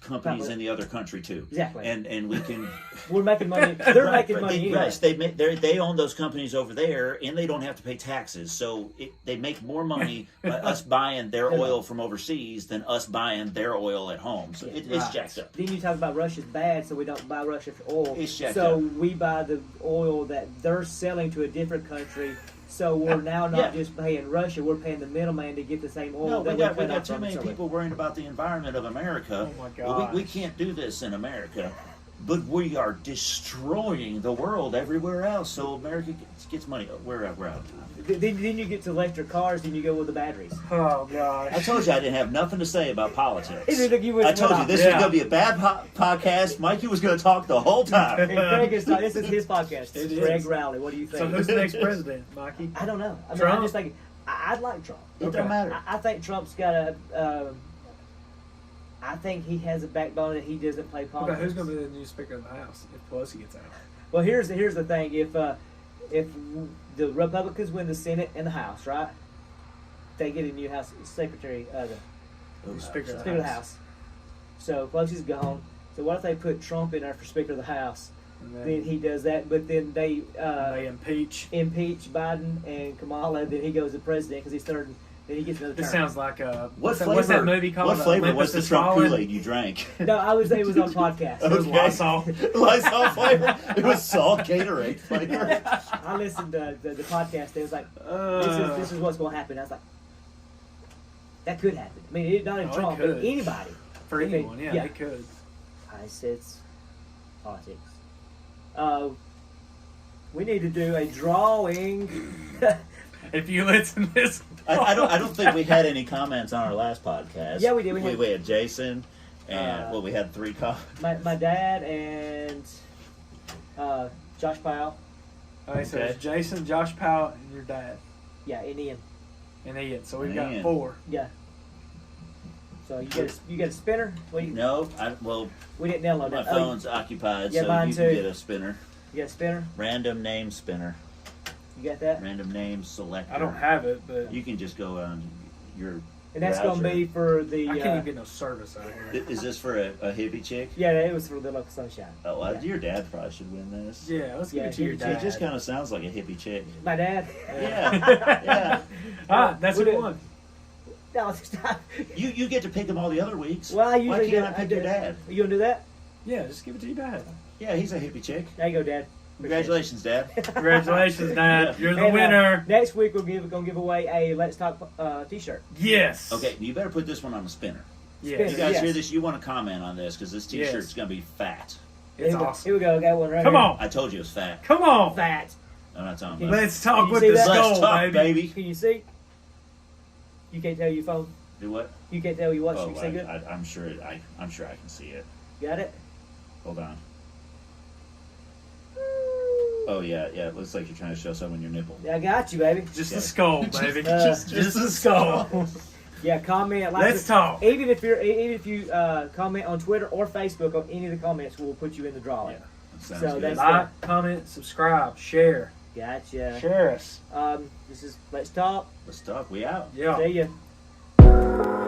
[SPEAKER 2] companies in the other country too.
[SPEAKER 1] Exactly.
[SPEAKER 2] And we can.
[SPEAKER 1] We're making money. They're
[SPEAKER 3] Right,
[SPEAKER 1] making money anyway.
[SPEAKER 2] Yes, they own those companies over there, and they don't have to pay taxes. So they make more money by us buying their oil from overseas than us buying their oil at home. So it's
[SPEAKER 3] Right.
[SPEAKER 2] jacked up.
[SPEAKER 1] Then you talk about Russia's bad, so we don't buy Russia for oil.
[SPEAKER 2] It's jacked
[SPEAKER 1] so
[SPEAKER 2] up.
[SPEAKER 1] we buy the oil that they're selling to a different country. So we're now not just paying Russia; we're paying the middleman to get the same oil.
[SPEAKER 2] No,
[SPEAKER 1] that
[SPEAKER 2] we got
[SPEAKER 1] cut out
[SPEAKER 2] too
[SPEAKER 1] from
[SPEAKER 2] many
[SPEAKER 1] somewhere.
[SPEAKER 2] people worrying about the environment of America.
[SPEAKER 3] Oh my
[SPEAKER 2] Well, we
[SPEAKER 3] gosh.
[SPEAKER 2] can't do this in America, but we are destroying the world everywhere else. So America gets money. We're out of time.
[SPEAKER 1] Then you get to electric cars, then you go with the batteries.
[SPEAKER 3] Oh gosh.
[SPEAKER 2] I told you I didn't have nothing to say about politics.
[SPEAKER 1] It looked like you was
[SPEAKER 2] I told you
[SPEAKER 1] went
[SPEAKER 2] this
[SPEAKER 3] Yeah.
[SPEAKER 2] was going to be a bad podcast. Mikey was going to talk the whole time.
[SPEAKER 1] And Craig is this is his podcast.
[SPEAKER 3] It
[SPEAKER 1] Greg
[SPEAKER 3] is.
[SPEAKER 1] Rowley. What do you
[SPEAKER 3] So
[SPEAKER 1] think?
[SPEAKER 3] who's the next president, Mikey?
[SPEAKER 1] I don't know. I mean,
[SPEAKER 3] Trump?
[SPEAKER 1] I'm just thinking. I'd like Trump.
[SPEAKER 2] It
[SPEAKER 3] Okay.
[SPEAKER 2] don't matter.
[SPEAKER 1] I think Trump's got a. I think he has a backbone and he doesn't play
[SPEAKER 3] What
[SPEAKER 1] politics.
[SPEAKER 3] about who's going to be the new Speaker of the House if Pelosi gets out?
[SPEAKER 1] Well, here's the thing. If the Republicans win the Senate and the House, right? They get a new House Secretary,
[SPEAKER 3] Speaker of
[SPEAKER 1] Speaker of the House. So Pelosi's gone. So what if they put Trump in there for Speaker of the House?
[SPEAKER 3] And
[SPEAKER 1] Then
[SPEAKER 3] then
[SPEAKER 1] he does that, but then they
[SPEAKER 3] they impeach.
[SPEAKER 1] impeach Biden and Kamala. Then he goes to president because he's third. Then he gets another
[SPEAKER 3] This
[SPEAKER 1] term.
[SPEAKER 3] sounds like a
[SPEAKER 2] What
[SPEAKER 3] what's that movie called?
[SPEAKER 2] What flavor
[SPEAKER 3] Olympus
[SPEAKER 2] was the
[SPEAKER 3] Has
[SPEAKER 2] Trump
[SPEAKER 3] Fallen?
[SPEAKER 2] Kool-Aid you drank?
[SPEAKER 1] No, it was on podcast.
[SPEAKER 3] It was
[SPEAKER 2] Okay.
[SPEAKER 3] Lysol.
[SPEAKER 2] Lysol flavor. It was salt Gatorade flavor.
[SPEAKER 1] I listened to the podcast. It was like, this is what's going to happen. I was like, that could happen. I mean, not in
[SPEAKER 3] Oh, it
[SPEAKER 1] Trump, but
[SPEAKER 3] could.
[SPEAKER 1] anybody.
[SPEAKER 3] For
[SPEAKER 1] I mean,
[SPEAKER 3] anyone, yeah,
[SPEAKER 1] yeah.
[SPEAKER 3] it could.
[SPEAKER 1] I said it's politics. We need to do a drawing.
[SPEAKER 3] If you listen to this,
[SPEAKER 2] I don't think we had any comments on our last podcast.
[SPEAKER 1] Yeah, we did.
[SPEAKER 2] We had Jason, and we had 3 comments.
[SPEAKER 1] my dad and Josh Powell.
[SPEAKER 3] okay, so
[SPEAKER 2] Okay.
[SPEAKER 3] it's Jason, Josh Powell, and your dad,
[SPEAKER 1] Yeah, and Ian.
[SPEAKER 3] and Ian. So we've
[SPEAKER 2] And
[SPEAKER 3] got
[SPEAKER 2] Ian.
[SPEAKER 3] 4.
[SPEAKER 1] Yeah. So you get a spinner? Well,
[SPEAKER 2] No,
[SPEAKER 1] we didn't download
[SPEAKER 2] my
[SPEAKER 1] that.
[SPEAKER 2] phone's occupied,
[SPEAKER 1] yeah,
[SPEAKER 2] so
[SPEAKER 1] mine
[SPEAKER 2] you
[SPEAKER 1] too.
[SPEAKER 2] can get a spinner.
[SPEAKER 1] You got a spinner?
[SPEAKER 2] Random name spinner.
[SPEAKER 1] You got that?
[SPEAKER 2] Random name selector.
[SPEAKER 3] I don't have it, but
[SPEAKER 2] You can just go on your.
[SPEAKER 1] And that's going to
[SPEAKER 2] browser.
[SPEAKER 1] be for the.
[SPEAKER 3] I can't even get no service out here.
[SPEAKER 2] Is this for a hippie chick?
[SPEAKER 1] Yeah, it was for the local sunshine.
[SPEAKER 2] Oh,
[SPEAKER 1] Yeah.
[SPEAKER 2] your dad probably should win this.
[SPEAKER 3] Yeah, let's give
[SPEAKER 1] Yeah,
[SPEAKER 3] it to your
[SPEAKER 1] he
[SPEAKER 3] dad.
[SPEAKER 2] It just kind of sounds like a hippie chick.
[SPEAKER 1] My dad.
[SPEAKER 2] Yeah, yeah.
[SPEAKER 3] That's
[SPEAKER 1] We
[SPEAKER 3] who
[SPEAKER 1] did-
[SPEAKER 3] won.
[SPEAKER 1] No, stop.
[SPEAKER 2] You get to pick him all the other weeks.
[SPEAKER 1] Well, I usually
[SPEAKER 2] Why can't I
[SPEAKER 1] do-
[SPEAKER 2] pick
[SPEAKER 1] do-
[SPEAKER 2] your dad?
[SPEAKER 1] You gonna do that?
[SPEAKER 3] Yeah, just give it to your dad.
[SPEAKER 2] Yeah, he's a hippie chick.
[SPEAKER 1] There you go, Dad.
[SPEAKER 2] Congratulations, Dad.
[SPEAKER 3] Congratulations, Dad. You're the
[SPEAKER 1] And,
[SPEAKER 3] winner.
[SPEAKER 1] Next week we're gonna give away a Let's Talk T-shirt.
[SPEAKER 3] Yes.
[SPEAKER 2] Okay, you better put this one on a spinner.
[SPEAKER 3] Yes.
[SPEAKER 2] You guys
[SPEAKER 1] Yes.
[SPEAKER 2] hear this? You want to comment on this because this T-shirt's
[SPEAKER 3] Yes.
[SPEAKER 2] going to be fat.
[SPEAKER 3] It's
[SPEAKER 1] Here we-
[SPEAKER 3] awesome.
[SPEAKER 1] Here we go. I got one right
[SPEAKER 3] Come
[SPEAKER 1] here.
[SPEAKER 3] on.
[SPEAKER 2] I told you it was fat.
[SPEAKER 3] Come on.
[SPEAKER 1] Fat.
[SPEAKER 2] I'm not talking
[SPEAKER 1] Can
[SPEAKER 2] about.
[SPEAKER 3] Let's talk
[SPEAKER 1] Can you
[SPEAKER 3] with
[SPEAKER 1] see
[SPEAKER 3] the
[SPEAKER 1] that?
[SPEAKER 2] Let's
[SPEAKER 3] skull,
[SPEAKER 2] talk,
[SPEAKER 3] baby.
[SPEAKER 2] baby.
[SPEAKER 1] Can you see? You can't tell your phone.
[SPEAKER 2] Do what?
[SPEAKER 1] You can't tell you watch.
[SPEAKER 2] Oh,
[SPEAKER 1] You see good?
[SPEAKER 2] I'm sure. I'm sure I can see it.
[SPEAKER 1] Got it.
[SPEAKER 2] Hold on. Oh yeah. It looks like you're trying to show someone your nipple.
[SPEAKER 1] I got you, baby.
[SPEAKER 3] Just
[SPEAKER 2] Yeah.
[SPEAKER 3] the skull, baby.
[SPEAKER 1] Just
[SPEAKER 3] the skull.
[SPEAKER 1] Yeah, comment. Like
[SPEAKER 3] Let's talk.
[SPEAKER 1] Even if you comment on Twitter or Facebook on any of the comments, we'll put you in the drawing.
[SPEAKER 2] Sounds
[SPEAKER 1] So
[SPEAKER 2] good.
[SPEAKER 1] that's-
[SPEAKER 3] Like, comment, subscribe, share.
[SPEAKER 1] Gotcha.
[SPEAKER 3] Share us.
[SPEAKER 1] This is Let's Talk.
[SPEAKER 2] Let's talk. We out.
[SPEAKER 3] Yeah.
[SPEAKER 1] See ya.